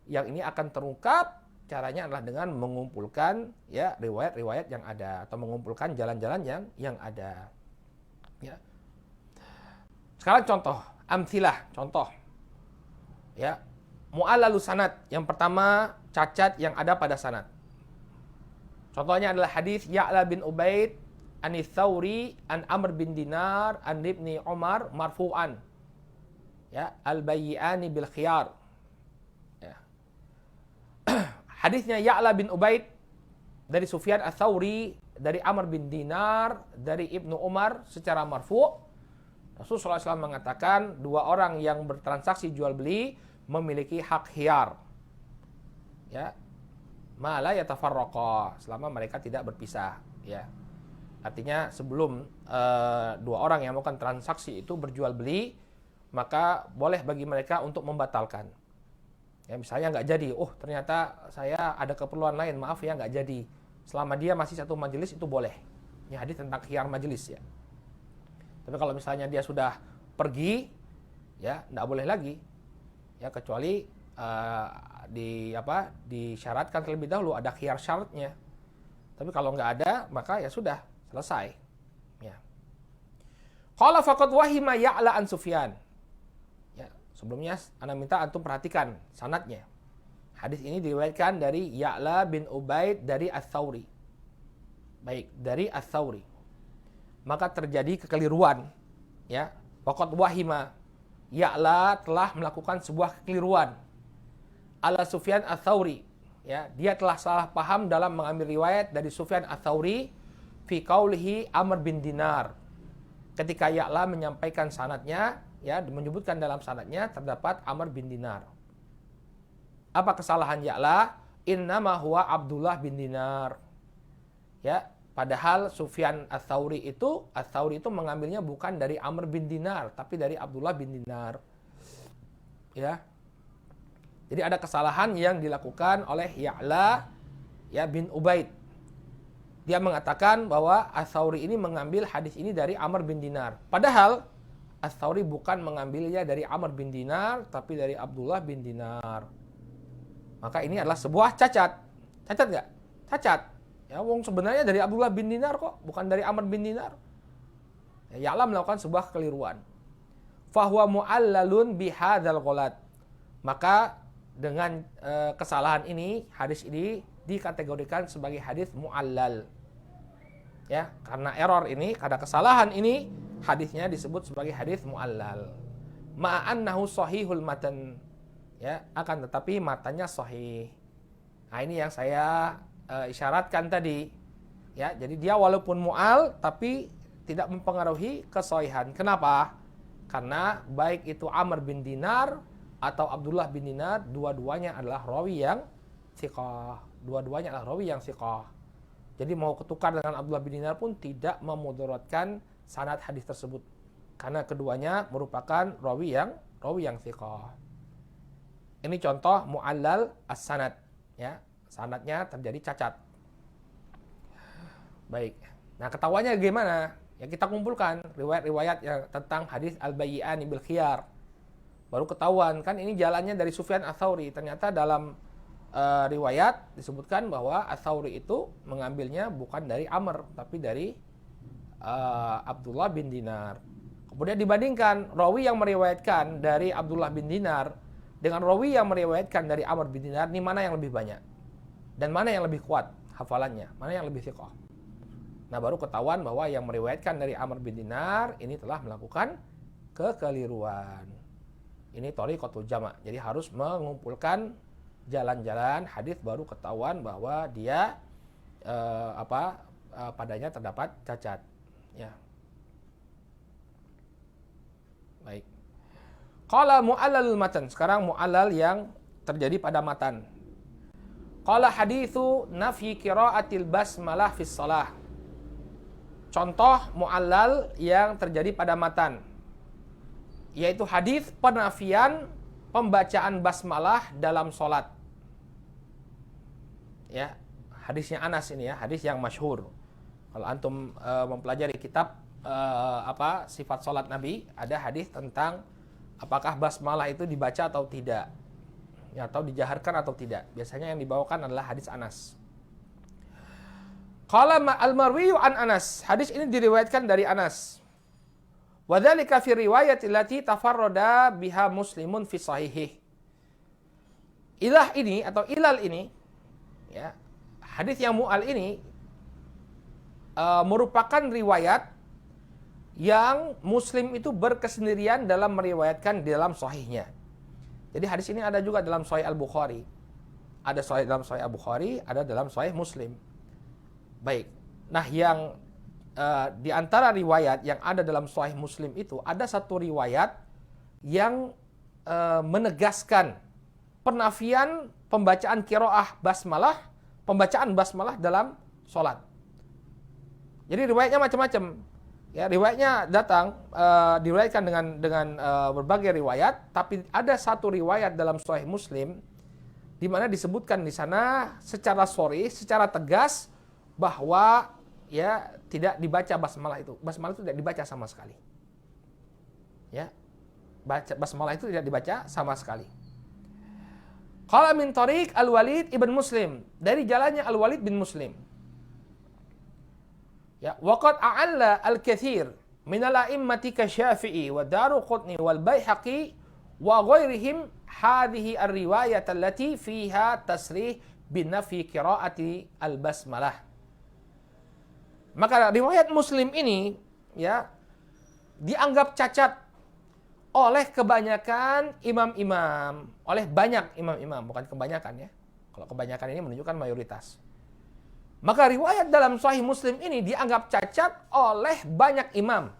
[SPEAKER 1] Yang ini akan terungkap, caranya adalah dengan mengumpulkan, ya, riwayat-riwayat yang ada atau mengumpulkan jalan-jalan yang ada. Ya. Sekarang contoh, amtsilah, contoh. Ya. Mu'allalu sanad, yang pertama cacat yang ada pada sanad. Contohnya adalah hadis Ya'la bin Ubaid Anis Thawri an Amr bin Dinar an Ibni Umar marfu'an. Ya, al-bayyi'ani bil khiyar. Ya. Hadisnya Ya'la bin Ubaid dari Sufyan ats-Tsauri, dari Amr bin Dinar, dari Ibnu Umar secara marfu'. Rasulullah SAW mengatakan 2 orang yang bertransaksi jual beli memiliki hak khiyar. Ya. Ma la yatafarraqa, selama mereka tidak berpisah, ya. Artinya sebelum 2 orang yang melakukan transaksi itu berjual beli, maka boleh bagi mereka untuk membatalkan. Ya, misalnya nggak jadi, ternyata saya ada keperluan lain, maaf ya nggak jadi. Selama dia masih satu majelis itu boleh. Ini hadis tentang khiyar majelis, ya. Tapi kalau misalnya dia sudah pergi, ya nggak boleh lagi, ya, kecuali disyaratkan terlebih dahulu, ada khiyar syaratnya. Tapi kalau nggak ada, maka ya sudah selesai. Ya. Qala faqad wahima Ya'la an Sufyan. Ya, sebelumnya ana minta antum perhatikan sanadnya. Hadis ini diriwayatkan dari Ya'la bin Ubaid dari Ats-Tsauri. Baik, dari Ats-Tsauri. Maka terjadi kekeliruan, ya. Faqad wahima, Ya'la telah melakukan sebuah kekeliruan ala Sufyan ats-Tsauri, ya, dia telah salah paham dalam mengambil riwayat dari Sufyan ats-Tsauri fi qaulihi Amr bin Dinar. Ketika Ya'la menyampaikan sanadnya, ya, menyebutkan dalam sanadnya terdapat Amr bin Dinar. Apa kesalahan Ya'la? Innama huwa Abdullah bin Dinar. Ya, padahal Sufyan ats-Tsauri itu mengambilnya bukan dari Amr bin Dinar, tapi dari Abdullah bin Dinar. Ya. Jadi ada kesalahan yang dilakukan oleh Ya'la, ya, bin Ubaid. Dia mengatakan bahwa Ats-Tsauri ini mengambil hadis ini dari Amr bin Dinar. Padahal Ats-Tsauri bukan mengambilnya dari Amr bin Dinar, tapi dari Abdullah bin Dinar. Maka ini adalah sebuah cacat. Cacat nggak? Cacat. Ya, wong sebenarnya dari Abdullah bin Dinar kok, bukan dari Amr bin Dinar. Ya, Ya'la melakukan sebuah kekeliruan. Fahuwa mu'allalun bihadzal ghalat. Maka dengan kesalahan ini, hadis ini dikategorikan sebagai hadis mu'allal. Ya, karena error ini, karena kesalahan ini, hadisnya disebut sebagai hadis mu'allal. Ma'annahu sahihul matan. Ya, akan tetapi matanya sahih. Nah, ini yang saya isyaratkan tadi. Ya, jadi dia walaupun mu'al tapi tidak mempengaruhi kesahihan. Kenapa? Karena baik itu Amr bin Dinar atau Abdullah bin Dinar, dua-duanya adalah rawi yang thiqah. Dua-duanya adalah rawi yang thiqah. Jadi mau ketukar dengan Abdullah bin Dinar pun tidak memudaratkan sanad hadis tersebut. Karena keduanya merupakan rawi yang thiqah. Ini contoh mu'allal as-sanad, ya. Sanadnya terjadi cacat. Baik. Nah, ketahuannya gimana? Ya kita kumpulkan riwayat-riwayat yang tentang hadis al-bayyi'ani bil khiyar. Baru ketahuan kan ini jalannya dari Sufyan Ats-Tsauri. Ternyata dalam riwayat disebutkan bahwa Ats-Tsauri itu mengambilnya bukan dari Amr tapi dari Abdullah bin Dinar. Kemudian dibandingkan rawi yang meriwayatkan dari Abdullah bin Dinar dengan rawi yang meriwayatkan dari Amr bin Dinar, ini mana yang lebih banyak? Dan mana yang lebih kuat hafalannya? Mana yang lebih thiqah? Nah, baru ketahuan bahwa yang meriwayatkan dari Amr bin Dinar ini telah melakukan kekeliruan. Ini thariqatul jama'. Jadi harus mengumpulkan jalan-jalan hadis baru ketahuan bahwa dia padanya terdapat cacat. Ya. Baik. Qala mu'allal matan. Sekarang mu'allal yang terjadi pada matan. Qala haditsu nafi qiraatil basmalah fis shalah. Contoh mu'allal yang terjadi pada matan, yaitu hadis penafian pembacaan basmalah dalam sholat. Ya, hadisnya Anas ini ya, hadis yang masyhur. Kalau antum mempelajari kitab sifat sholat Nabi, ada hadis tentang apakah basmalah itu dibaca atau tidak, ya, atau dijaharkan atau tidak. Biasanya yang dibawakan adalah hadis Anas. Qala al-marwiyu an Anas. Hadis ini diriwayatkan dari Anas. Wa dzalika fi riwayati allati tafarrada biha Muslimun fi sahihih. Ilah ini atau ilal ini, ya, hadis yang mu'al ini merupakan riwayat yang Muslim itu berkesendirian dalam meriwayatkan di dalam sahihnya. Jadi hadis ini ada juga dalam Sahih Al-Bukhari. Ada dalam Sahih Al-Bukhari, ada dalam Sahih Muslim. Baik. Nah, yang di antara riwayat yang ada dalam Sahih Muslim itu ada satu riwayat yang menegaskan penafian pembacaan qiraah basmalah, pembacaan basmalah dalam sholat. Jadi riwayatnya macam-macam. Ya, riwayatnya datang diriwayatkan dengan berbagai riwayat, tapi ada satu riwayat dalam Sahih Muslim di mana disebutkan di sana secara sharih, secara tegas bahwa ya tidak dibaca basmalah itu. Basmalah itu tidak dibaca sama sekali. Ya. Basmalah itu tidak dibaca sama sekali. Qala min tariq Al-Walid ibn Muslim, dari jalannya Al-Walid bin Muslim. Ya, waqad a'alla al-katsir min al-a'immati ka Syafi'i wa Daruqutni wal Baihaqi wa ghairihim hadhihi ar-riwayat allati fiha tasrih bin nafi qiraati al-basmalah. Maka riwayat Muslim ini ya dianggap cacat oleh kebanyakan imam-imam, oleh banyak imam-imam, bukan kebanyakan ya. Kalau kebanyakan ini menunjukkan mayoritas. Maka riwayat dalam Sahih Muslim ini dianggap cacat oleh banyak imam.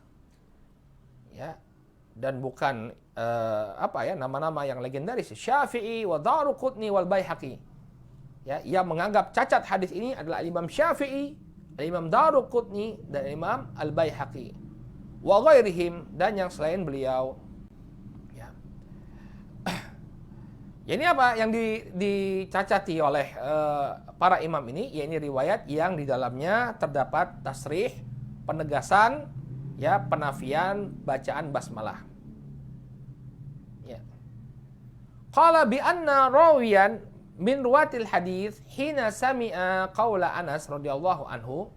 [SPEAKER 1] Ya. Dan bukan nama-nama yang legendaris, Syafi'i wa Daruqutni wal Baihaqi. Ya, yang menganggap cacat hadis ini adalah Imam Syafi'i, Imam Daruqutni dan Imam Al-Baihaqi wa ghairihim, dan yang selain beliau. Ya. Ini apa yang dicacati oleh para imam ini? Ya, ini riwayat yang di dalamnya terdapat tasrih, penegasan, ya, penafian bacaan basmalah. Ya. Qala bi anna rawiyan min ruwatil hadis hina sami'a qaula Anas radhiyallahu anhu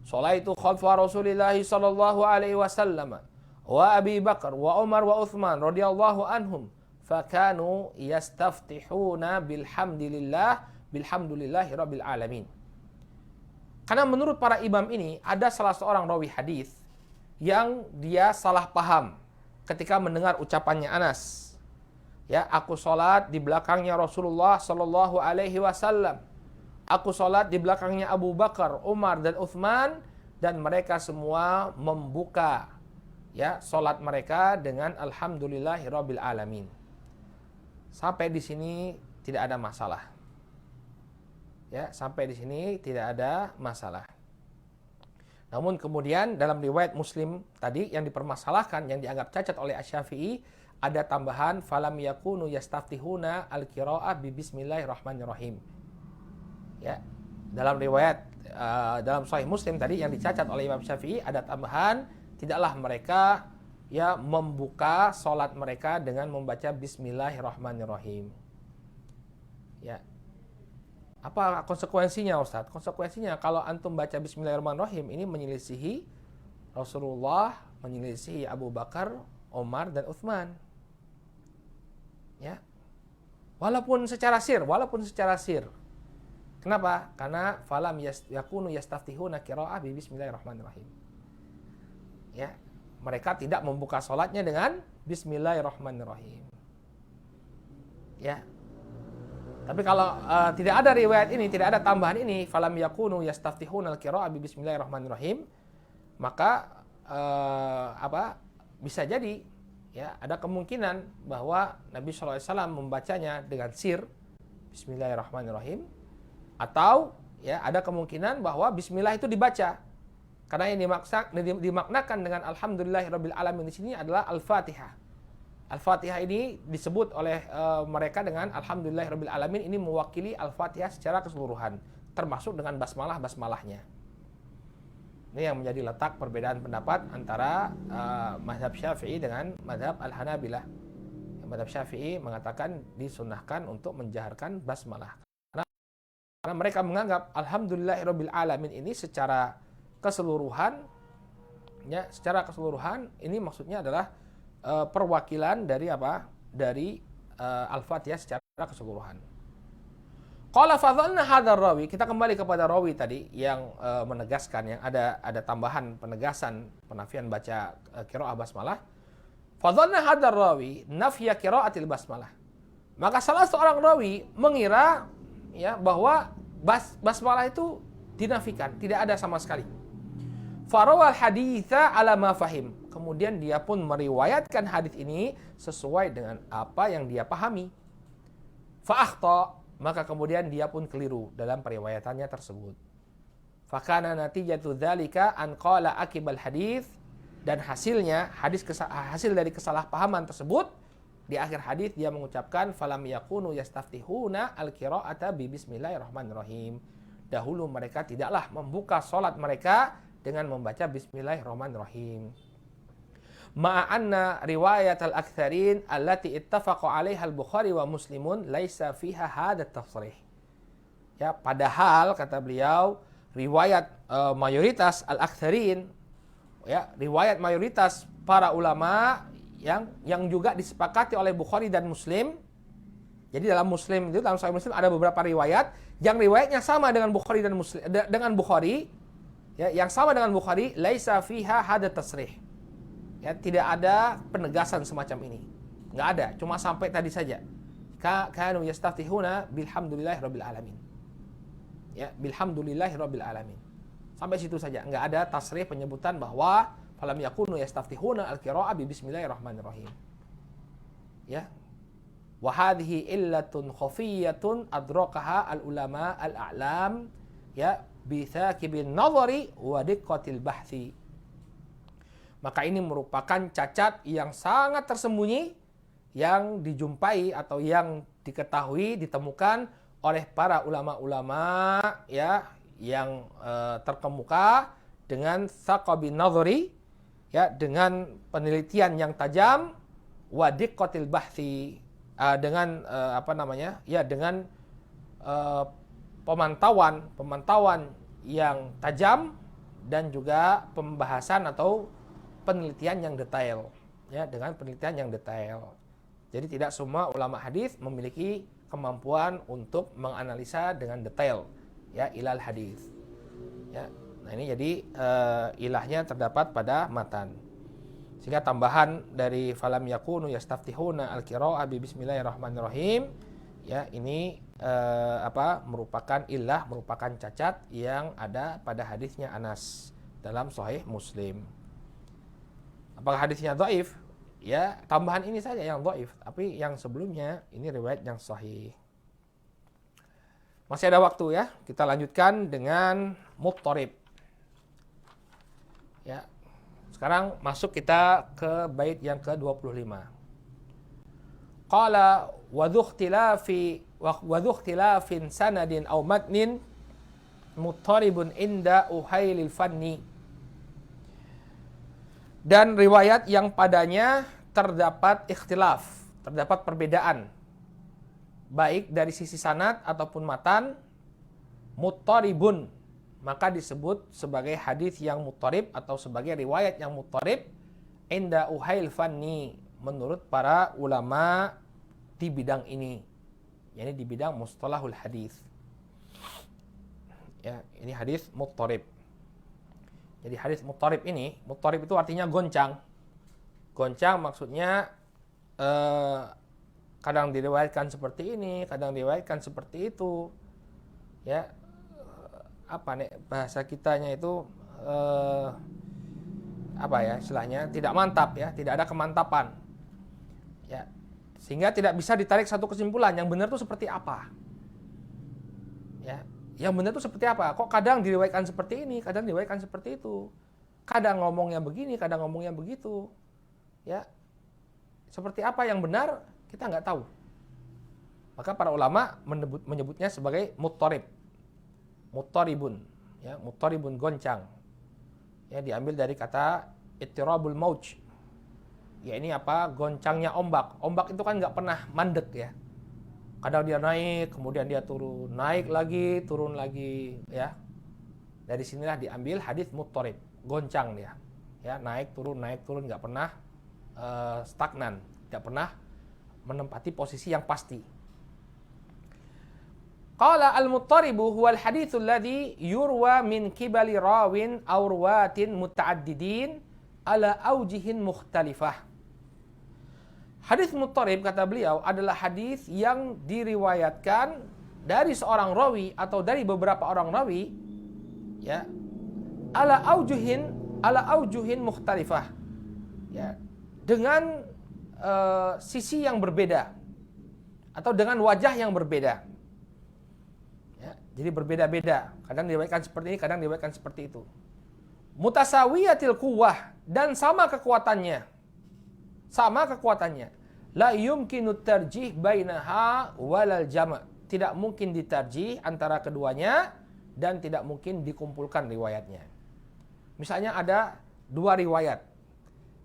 [SPEAKER 1] sholaitu khalfa Rasulillah sallallahu alaihi wasallam wa Abi Bakar wa Umar wa Uthman radhiyallahu anhum fakanu yastaftihuna bilhamdulillahi rabbil alamin. Karena menurut para imam ini ada salah seorang rawi hadis yang dia salah paham ketika mendengar ucapannya Anas. Ya, aku sholat di belakangnya Rasulullah Shallallahu Alaihi Wasallam. Aku sholat di belakangnya Abu Bakar, Umar dan Uthman, dan mereka semua membuka ya sholat mereka dengan alhamdulillahirabbil alamin. Sampai di sini tidak ada masalah. Ya, sampai di sini tidak ada masalah. Namun kemudian dalam riwayat Muslim tadi yang dipermasalahkan, yang dianggap cacat oleh Asy-Syafi'i, ada tambahan falam yakunu yastaftihuna al-qira'ah bi bismillahirrahmanirrahim. Ya, dalam riwayat dalam Sahih Muslim tadi yang dicacat oleh Imam Syafi'i ada tambahan tidaklah mereka ya membuka salat mereka dengan membaca bismillahirrahmanirrahim. Ya. Apa konsekuensinya, Ustaz? Konsekuensinya kalau antum baca bismillahirrahmanirrahim ini menyelisihi Rasulullah, menyelisihi Abu Bakar, Umar dan Uthman. Ya. Walaupun secara sir. Kenapa? Karena falam yakunu yastaftihuna qira'ah bi bismillahirrahmanirrahim. Ya. Mereka tidak membuka salatnya dengan bismillahirrahmanirrahim. Ya. Tapi kalau tidak ada riwayat ini, tidak ada tambahan ini, falam yakunu yastaftihuna al-qira'ah bi bismillahirrahmanirrahim, maka bisa jadi ya ada kemungkinan bahwa Nabi sallallahu alaihi wasallam membacanya dengan sir bismillahirrahmanirrahim, atau ya ada kemungkinan bahwa bismillah itu dibaca. Karena yang dimaknakan dengan alhamdulillahirabbil alamin di sini adalah Al-Fatihah. Al-Fatihah ini disebut oleh mereka dengan alhamdulillahirabbil alamin, ini mewakili Al-Fatihah secara keseluruhan, termasuk dengan basmalahnya. Ini yang menjadi letak perbedaan pendapat antara mazhab Syafi'i dengan mazhab Al-Hanabilah. Mazhab Syafi'i mengatakan disunahkan untuk menjaharkan basmalah. Karena mereka menganggap alhamdulillahirabbil alamin ini secara keseluruhan, ya, secara keseluruhan ini maksudnya adalah perwakilan dari apa? Dari Al-Fatihah secara keseluruhan. Qala fadhalna hadzal rawi, kita kembali kepada rawi tadi yang menegaskan, yang ada tambahan penegasan penafian baca qiraah basmalah. Fadhalna hadzal rawi nafya qiraatil basmalah. Maka salah seorang rawi mengira ya bahwa basmalah itu dinafikan, tidak ada sama sekali. Farawal haditha ala ma fahim. Kemudian dia pun meriwayatkan hadis ini sesuai dengan apa yang dia pahami. Fa'akhta, maka kemudian dia pun keliru dalam periwayatannya tersebut. Fakana natijatu dzalika an qala akibal hadis, dan hasilnya hasil dari kesalahpahaman tersebut di akhir hadis dia mengucapkan falam yakunu yastaftihuna al-qira'ata bi bismillahirrahmanirrahim. Dahulu mereka tidaklah membuka salat mereka dengan membaca bismillahirrahmanirrahim. Ma'anna riwayat al-aktsarin allati ittafaqa 'alaiha al-Bukhari wa Muslimun laisa fiha hadha at-tasrih. Ya, padahal kata beliau riwayat mayoritas al-aktsarin, ya, riwayat mayoritas para ulama yang juga disepakati oleh Bukhari dan Muslim. Jadi dalam Muslim itu, dalam Sahih Muslim ada beberapa riwayat yang riwayatnya sama dengan Bukhari dan Muslim, dengan Bukhari, ya, yang sama dengan Bukhari, laisa fiha hadza tasrih. Ya, tidak ada penegasan semacam ini. Enggak ada, cuma sampai tadi saja. Kanu yastaftihuna bilhamdulillahirabbil alamin. Ya, bilhamdulillahirabbil alamin. Sampai situ saja, enggak ada tasrih penyebutan bahwa falam yakunu yastaftihuna al-qira'ah bi bismillahirrahmanirrahim. Ya. Wa hadhihi illatun khafiyyatun adrakaha al-ulama al-a'lam, ya, bi thaqibin nadhari wa diqqatil bahthi. Maka ini merupakan cacat yang sangat tersembunyi yang dijumpai atau yang diketahui, ditemukan oleh para ulama-ulama, ya, yang terkemuka dengan thaqabin nadhari, ya, dengan penelitian yang tajam, wa diqqatil bahthi, dengan dengan pemantauan yang tajam, dan juga pembahasan atau penelitian yang detail, ya, dengan penelitian yang detail. Jadi tidak semua ulama hadis memiliki kemampuan untuk menganalisa dengan detail ya ilal hadis. Ya. Nah, ini jadi ilahnya terdapat pada matan. Sehingga tambahan dari falam yakunu yastaftihuna al-qira'ah bi bismillahirrahmanirrahim ya ini merupakan ilah, merupakan cacat yang ada pada hadisnya Anas dalam Sahih Muslim. Apakah hadisnya dhaif? Ya, tambahan ini saja yang dhaif, tapi yang sebelumnya ini riwayat yang sahih. Masih ada waktu ya, kita lanjutkan dengan muttarib. Ya. Sekarang masuk kita ke bait yang ke-25. Qala wa dhu ikhtilafin sanadin aw matnin muttaribun inda uhailil fanni. Dan riwayat yang padanya terdapat ikhtilaf, terdapat perbedaan, baik dari sisi sanad ataupun matan, muttaribun, maka disebut sebagai hadis yang muttarib atau sebagai riwayat yang muttarib inda uhail fanni, menurut para ulama di bidang ini, yakni di bidang mustalahul hadis. Ya, ini hadis muttarib. Jadi hadis muttarib ini, muttarib itu artinya goncang. Goncang maksudnya kadang diriwayatkan seperti ini, kadang diriwayatkan seperti itu. Ya, apa nih bahasa kitanya itu istilahnya tidak mantap ya, tidak ada kemantapan. Ya. Sehingga tidak bisa ditarik satu kesimpulan yang benar itu seperti apa. Ya. Yang benar itu seperti apa? Kok kadang diriwayatkan seperti ini, kadang diriwayatkan seperti itu. Kadang ngomongnya begini, kadang ngomongnya begitu. Ya. Seperti apa yang benar, kita nggak tahu. Maka para ulama menyebutnya sebagai muttarib. Muttaribun, ya, muttaribun goncang. Ya, diambil dari kata ittirabul mauj. Ya, ini apa? Goncangnya ombak. Ombak itu kan nggak pernah mandek ya. Kadang dia naik, kemudian dia turun, naik lagi, turun lagi, ya. Dari sinilah diambil hadis muttarib, goncang dia. Ya, naik turun, nggak pernah stagnan, tidak pernah menempati posisi yang pasti. Qala al-muttaribu huwal haditsul ladzi yurwa min qibali rawin aw ruwatin muta'addidin ala aujihin mukhtalifah. Hadis muttarib, kata beliau, adalah hadis yang diriwayatkan dari seorang rawi atau dari beberapa orang rawi, ya, ala aujuhin mukhtalifah, ya, dengan sisi yang berbeda atau dengan wajah yang berbeda. Ya, jadi berbeda-beda. Kadang diriwayatkan seperti ini, kadang diriwayatkan seperti itu. Mutasawiyatil quwwah, dan sama kekuatannya. Sama kekuatannya. La yumkinu tarjih bainaha walal jama'. Tidak mungkin ditarjih antara keduanya dan tidak mungkin dikumpulkan riwayatnya. Misalnya ada dua riwayat.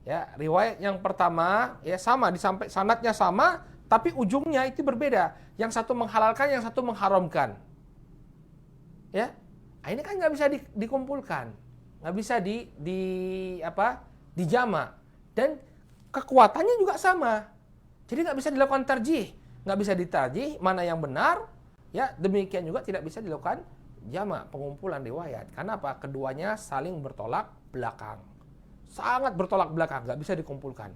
[SPEAKER 1] Ya, riwayat yang pertama ya sama, disampai sanadnya sama, tapi ujungnya itu berbeda. Yang satu menghalalkan, yang satu mengharamkan. Ya, ini kan nggak bisa dikumpulkan, nggak bisa dijama, dan kekuatannya juga sama. Jadi nggak bisa dilakukan tarjih, nggak bisa ditarjih mana yang benar. Ya, demikian juga tidak bisa dilakukan jama, pengumpulan riwayat. Karena apa? Keduanya saling bertolak belakang. Sangat bertolak belakang, nggak bisa dikumpulkan.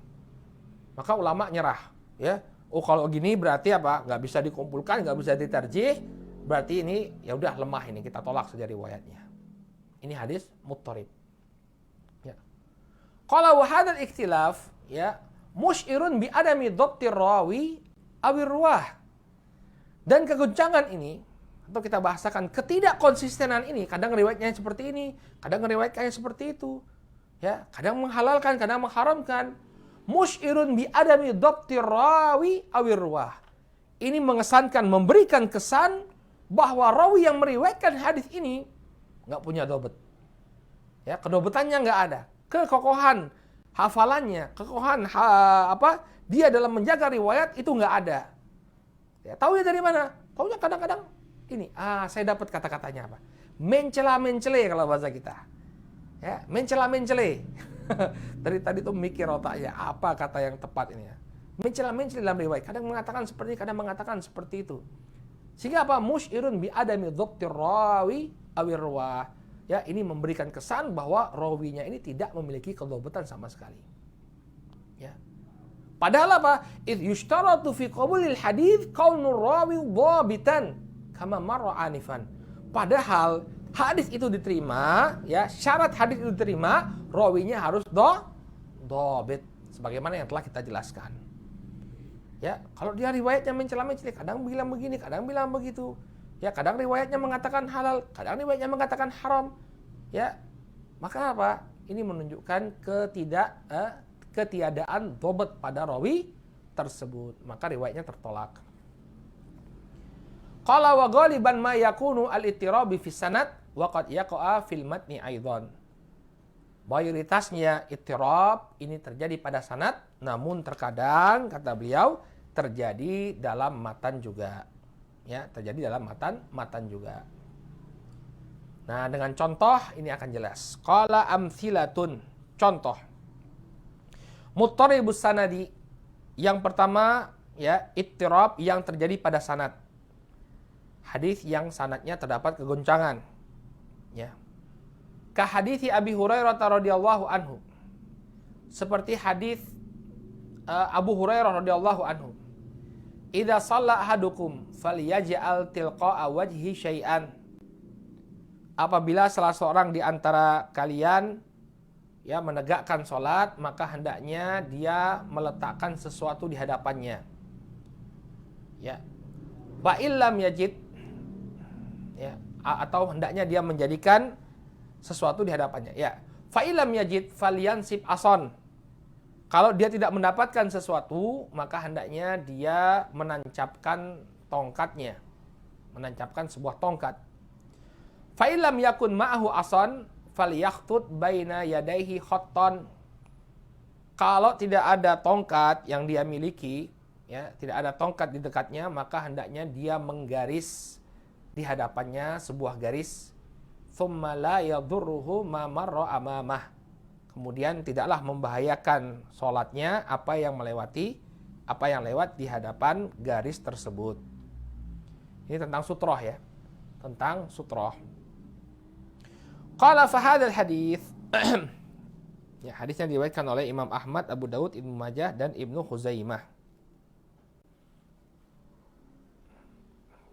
[SPEAKER 1] Maka ulama nyerah, ya. Oh, kalau gini berarti apa? Nggak bisa dikumpulkan, nggak bisa ditarjih, berarti ini ya udah lemah, ini kita tolak saja riwayatnya. Ini hadis muttarib. Ya. Qala wa hadzal ikhtilaf, ya, musyirun bi adami dhabtir rawi awir ruwah. Dan kegoncangan ini, atau kita bahasakan ketidakkonsistenan ini, kadang riwayatnya seperti ini, kadang riwayatnya seperti itu. Ya, kadang menghalalkan, kadang mengharamkan. Musyirun bi adami dhabtir rawi awir ruwah. Ini mengesankan, memberikan kesan bahwa rawi yang meriwayatkan hadis ini nggak punya dhabt. Ya, kedobetannya nggak ada. Kekokohan hafalannya, kekokohan dia dalam menjaga riwayat itu nggak ada. Ya, taunya dari mana? Taunya kadang-kadang ini, saya dapat kata-katanya apa? Mencela-mencele kalau bahasa kita. Ya, mencela-mencele. Dari tadi tuh mikir otaknya apa kata yang tepat ini ya. mencela-mencela dalam riwayat, kadang mengatakan seperti ini, kadang mengatakan seperti itu. Sehingga apa? Musyirun bi adami dhabtir rawi awir rawah. Ya, ini memberikan kesan bahwa rawinya ini tidak memiliki kedhabatan sama sekali. Ya. Padahal apa? Idh yushtaratu fi qabulil hadits kaunur rawi dhabitan kama marra anifan. Padahal hadis itu diterima, ya, syarat hadis itu diterima, rawinya harus dhabit sebagaimana yang telah kita jelaskan. Ya, kalau dia riwayatnya mencela-mencela, kadang bilang begini, kadang bilang begitu. Ya, kadang riwayatnya mengatakan halal, kadang riwayatnya mengatakan haram. Ya, maka apa? Ini menunjukkan ketiadaan dhabt pada rawi tersebut. Maka riwayatnya tertolak. Qala wa ghaliban ma yakunu al-ittirabi fi sanad wa qad yaqa'a fil matni aidan. Mayoritasnya ittirab ini terjadi pada sanad, namun terkadang kata beliau terjadi dalam matan juga. Ya, terjadi dalam matan juga. Nah, dengan contoh ini akan jelas. Qala amthilatun, contoh. Muttaribus sanadi, yang pertama ya, ittirab yang terjadi pada sanad. Hadis yang sanadnya terdapat kegoncangan. Ya. Ka hadithi Abi Hurairah radhiyallahu anhu. Seperti hadis Abu Hurairah radhiyallahu anhu. Idza shalla ahadukum falyaj'al tilqa'a wajhi syai'an. Apabila salah seorang di antara kalian ya menegakkan salat, maka hendaknya dia meletakkan sesuatu di hadapannya. Ya. Fa illam yajid, ya, atau hendaknya dia menjadikan sesuatu di hadapannya. Ya. Fa illam yajid falyansib ason. Kalau dia tidak mendapatkan sesuatu, maka hendaknya dia menancapkan tongkatnya. Menancapkan sebuah tongkat. Fa illam yakun ma'ahu ason falyakhtut baina yadayhi khattan. Kalau tidak ada tongkat yang dia miliki, ya, tidak ada tongkat di dekatnya, maka hendaknya dia menggaris di hadapannya sebuah garis. Tsumma la yadurruhu ma marra amamah. Kemudian tidaklah membahayakan sholatnya apa yang lewat di hadapan garis tersebut. Ini tentang sutroh ya. Tentang sutroh. Qala fa hadzal hadits ya, hadisnya diriwayatkan oleh Imam Ahmad, Abu Daud, Ibnu Majah dan Ibnu Khuzaimah.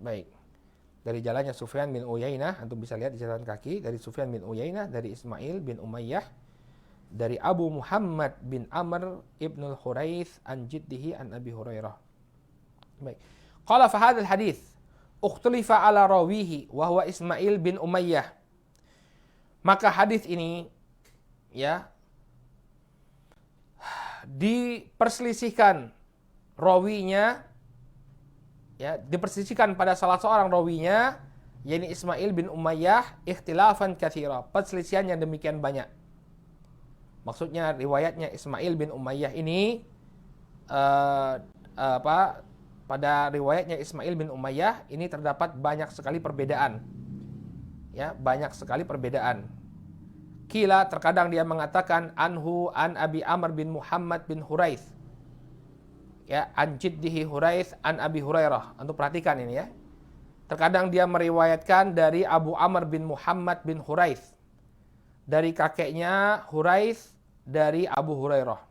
[SPEAKER 1] Baik. Dari jalannya Sufyan bin Uyainah, antum bisa lihat di catatan kaki, dari Sufyan bin Uyainah, dari Ismail bin Umayyah, dari Abu Muhammad bin Amr ibnul Huraits an jiddihi an Abi Hurairah. Baik. Qala fa hadzal hadits ukhtulifa ala rawihi wa huwa Ismail bin Umayyah. Maka hadis ini ya diperselisihkan rawinya, ya, diperselisihkan pada salah seorang rawinya, yakni Ismail bin Umayyah, ikhtilafan katsira, perselisihan yang demikian banyak. Maksudnya riwayatnya Ismail bin Umayyah ini pada riwayatnya Ismail bin Umayyah ini terdapat banyak sekali perbedaan. Ya, banyak sekali perbedaan. Kila terkadang dia mengatakan anhu an Abi Amr bin Muhammad bin Huraits. Ya, an jiddihi Huraits an Abi Hurairah. Untuk perhatikan ini ya. Terkadang dia meriwayatkan dari Abu Amr bin Muhammad bin Huraits. Dari kakeknya Huraits dari Abu Hurairah.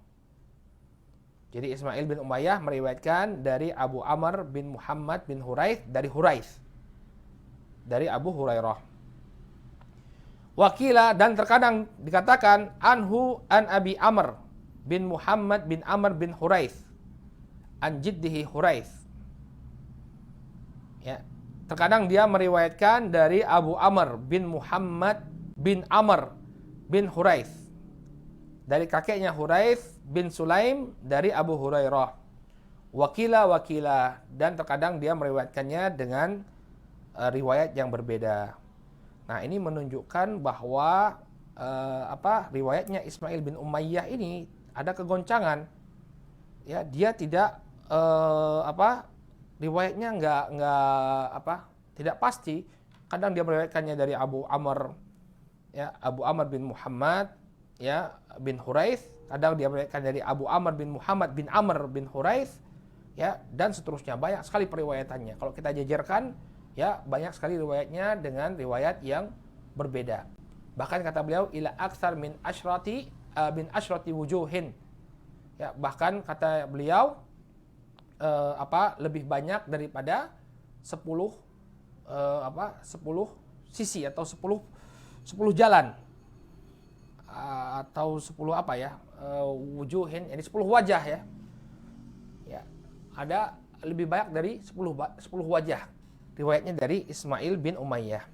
[SPEAKER 1] Jadi Ismail bin Umayyah meriwayatkan dari Abu Amr bin Muhammad bin Huraits dari Huraits. Dari Abu Hurairah. Wakila, dan terkadang dikatakan anhu an Abi Amr bin Muhammad bin Amr bin Huraits. An jiddihi Huraits. Ya. Terkadang dia meriwayatkan dari Abu Amr bin Muhammad bin Amr bin Huraits. Dari kakeknya Huraits bin Sulaim dari Abu Hurairah. Wakila, dan terkadang dia meriwayatkannya dengan riwayat yang berbeda. Nah, ini menunjukkan bahwa riwayatnya Ismail bin Umayyah ini ada kegoncangan. Ya, dia tidak riwayatnya tidak pasti. Kadang dia meriwayatkannya dari Abu Amr, ya, Abu Amr bin Muhammad, ya, bin Huraits, kadang dia meriwayatkan dari Abu Amr bin Muhammad bin Amr bin Huraith, ya, dan seterusnya. Banyak sekali periwayatannya. Kalau kita jajarkan, ya, banyak sekali riwayatnya dengan riwayat yang berbeda. Bahkan kata beliau ila aktsar min asyrati wujuhin. Ya, bahkan kata beliau lebih banyak daripada 10 sisi atau 10 jalan atau 10 wujuhin, ini 10 wajah ya. Ya, ada lebih banyak dari 10 wajah riwayatnya dari Ismail bin Umayyah.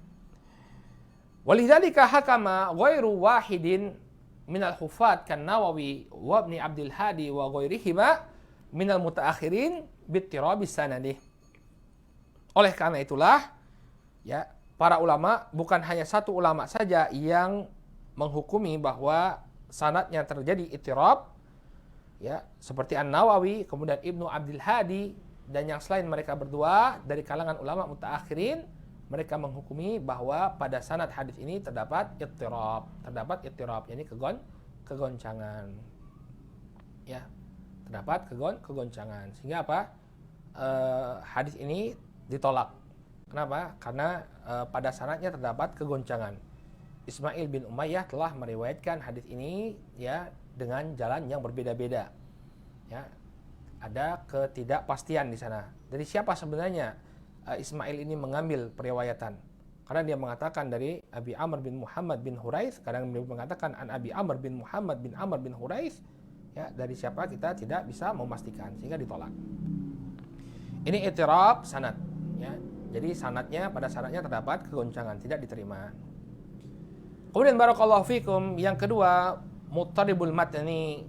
[SPEAKER 1] Walidzalika hakama ghairu wahidin minal hufat kan Nawawi wa Ibnu Abdul Hadi wa ghairihima minal mutaakhirin bittirabis sanadih. Oleh karena itulah, ya, para ulama, bukan hanya satu ulama saja yang menghukumi bahwa sanadnya terjadi ittirab, ya, seperti An-Nawawi, kemudian Ibnu Abdul Hadi, dan yang selain mereka berdua dari kalangan ulama mutaakhirin, mereka menghukumi bahwa pada sanad hadis ini terdapat ittirab, yakni kegoncangan. Ya, terdapat kegoncangan. Sehingga apa? Hadis ini ditolak. Kenapa? Karena pada sanadnya terdapat kegoncangan. Ismail bin Umayyah telah meriwayatkan hadis ini, ya, dengan jalan yang berbeda-beda. Ya, ada ketidakpastian di sana. Dari siapa sebenarnya Ismail ini mengambil periwayatan? Karena dia mengatakan dari Abi Amr bin Muhammad bin Huraith, kadang dia mengatakan an Abi Amr bin Muhammad bin Amr bin Huraith. Ya, dari siapa kita tidak bisa memastikan, sehingga ditolak. Ini ittirab sanad, ya. Jadi pada sanadnya terdapat kegoncangan, tidak diterima. Kemudian barakallahu fikum, yang kedua, muttaribul matni,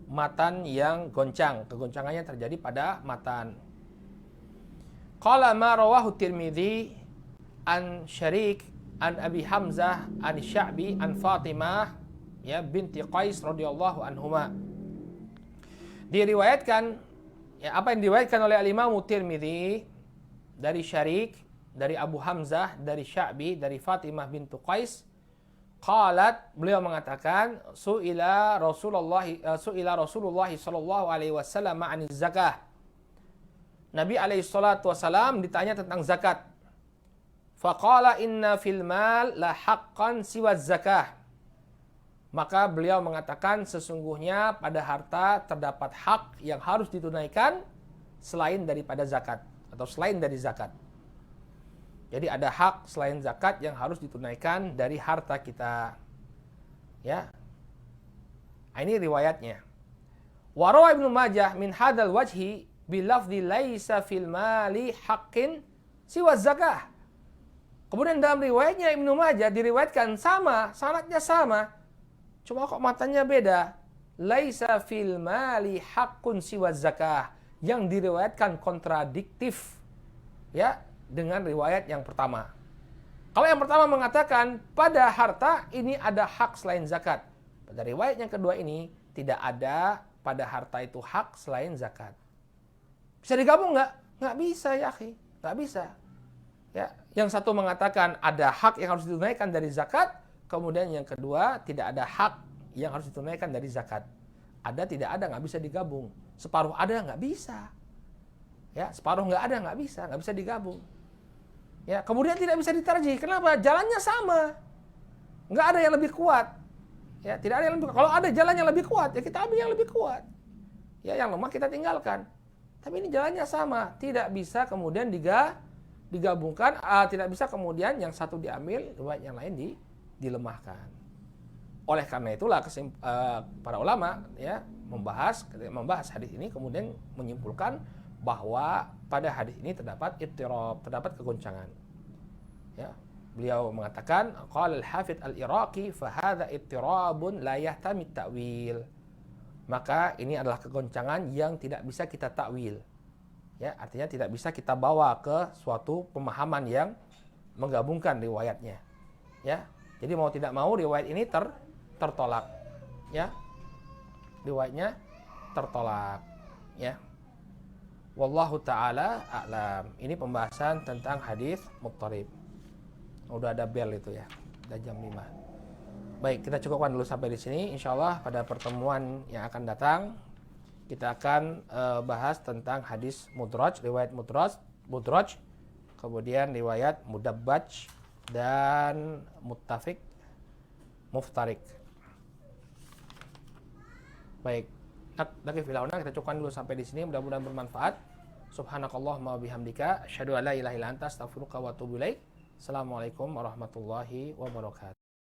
[SPEAKER 1] matan yang goncang. Kegoncangannya terjadi pada matan. Qala ma rawahu Tirmidzi an Syarik an Abi Hamzah an Sya'bi an Fatimah, ya, binti Qais radhiyallahu anhuma. Diriwayatkan, ya, apa yang diriwayatkan oleh Al-Imam Tirmidzi dari Syarik, dari Abu Hamzah, dari Sya'bi, dari Fatimah bintu Qais. Qalat, beliau mengatakan, su'ila Rasulullah sallallahu alaihi wasallam 'anil zakah. Nabi alaihi salatu wasallam ditanya tentang zakat. Faqala inna fil mal la haqqan siwa zakah. Maka beliau mengatakan, sesungguhnya pada harta terdapat hak yang harus ditunaikan selain daripada zakat atau selain dari zakat. Jadi ada hak selain zakat yang harus ditunaikan dari harta kita. Ya. Ini riwayatnya. Wa rawa Ibnu Majah min hadzal wajhi bilafzi laisa fil mali haqqin siwa zakah. Kemudian dalam riwayatnya Ibnu Majah diriwayatkan sama, sanadnya sama. Cuma kok matanya beda. Laisa fil mali haqqun siwa zakah. Yang diriwayatkan kontradiktif, ya, dengan riwayat yang pertama. Kalau yang pertama mengatakan pada harta ini ada hak selain zakat. Pada riwayat yang kedua ini tidak ada pada harta itu hak selain zakat. Bisa digabung nggak? Nggak bisa, ya akhi. Nggak bisa. Ya, yang satu mengatakan ada hak yang harus ditunaikan dari zakat, kemudian yang kedua tidak ada hak yang harus ditunaikan dari zakat. Ada, tidak ada, nggak bisa digabung. Separuh ada, nggak bisa. Ya, separuh nggak ada, nggak bisa digabung. Ya, kemudian tidak bisa ditarjih. Kenapa? Jalannya sama. Nggak ada yang lebih kuat. Ya, tidak ada yang lebih kuat. Kalau ada jalan yang lebih kuat, ya kita ambil yang lebih kuat. Ya, yang lemah kita tinggalkan. Tapi ini jalannya sama. Tidak bisa kemudian digabungkan. Tidak bisa kemudian yang satu diambil, yang lain dilemahkan. Oleh karena itulah para ulama, ya, membahas hadis ini, kemudian menyimpulkan bahwa pada hadis ini terdapat ittirab, terdapat kegoncangan. Ya, beliau mengatakan, qala al-Hafidz al-Iraqi fa hadza ittirabun la yahtami ta'wil. Maka ini adalah kegoncangan yang tidak bisa kita takwil. Ya, artinya tidak bisa kita bawa ke suatu pemahaman yang menggabungkan riwayatnya. Ya. Jadi mau tidak mau riwayat ini tertolak. Ya. Riwayatnya tertolak. Ya. Wallahu ta'ala a'lam. Ini pembahasan tentang hadis muttarib. Udah ada bel itu ya. Udah jam 5. Baik, kita cukupkan dulu sampai di sini. Insya Allah pada pertemuan yang akan datang kita akan bahas tentang hadis mudraj, riwayat mudraj, kemudian riwayat mudabbaj dan muttafiq, muftarik. Baik, lagi filauna kita cukupkan dulu sampai di sini. Mudah-mudahan bermanfaat. Subhanakallahumma wabihamdika, asyhadu an la ilaha illa anta, astaghfiruka wa atubu ilaik. Assalamualaikum warahmatullahi wabarakatuh.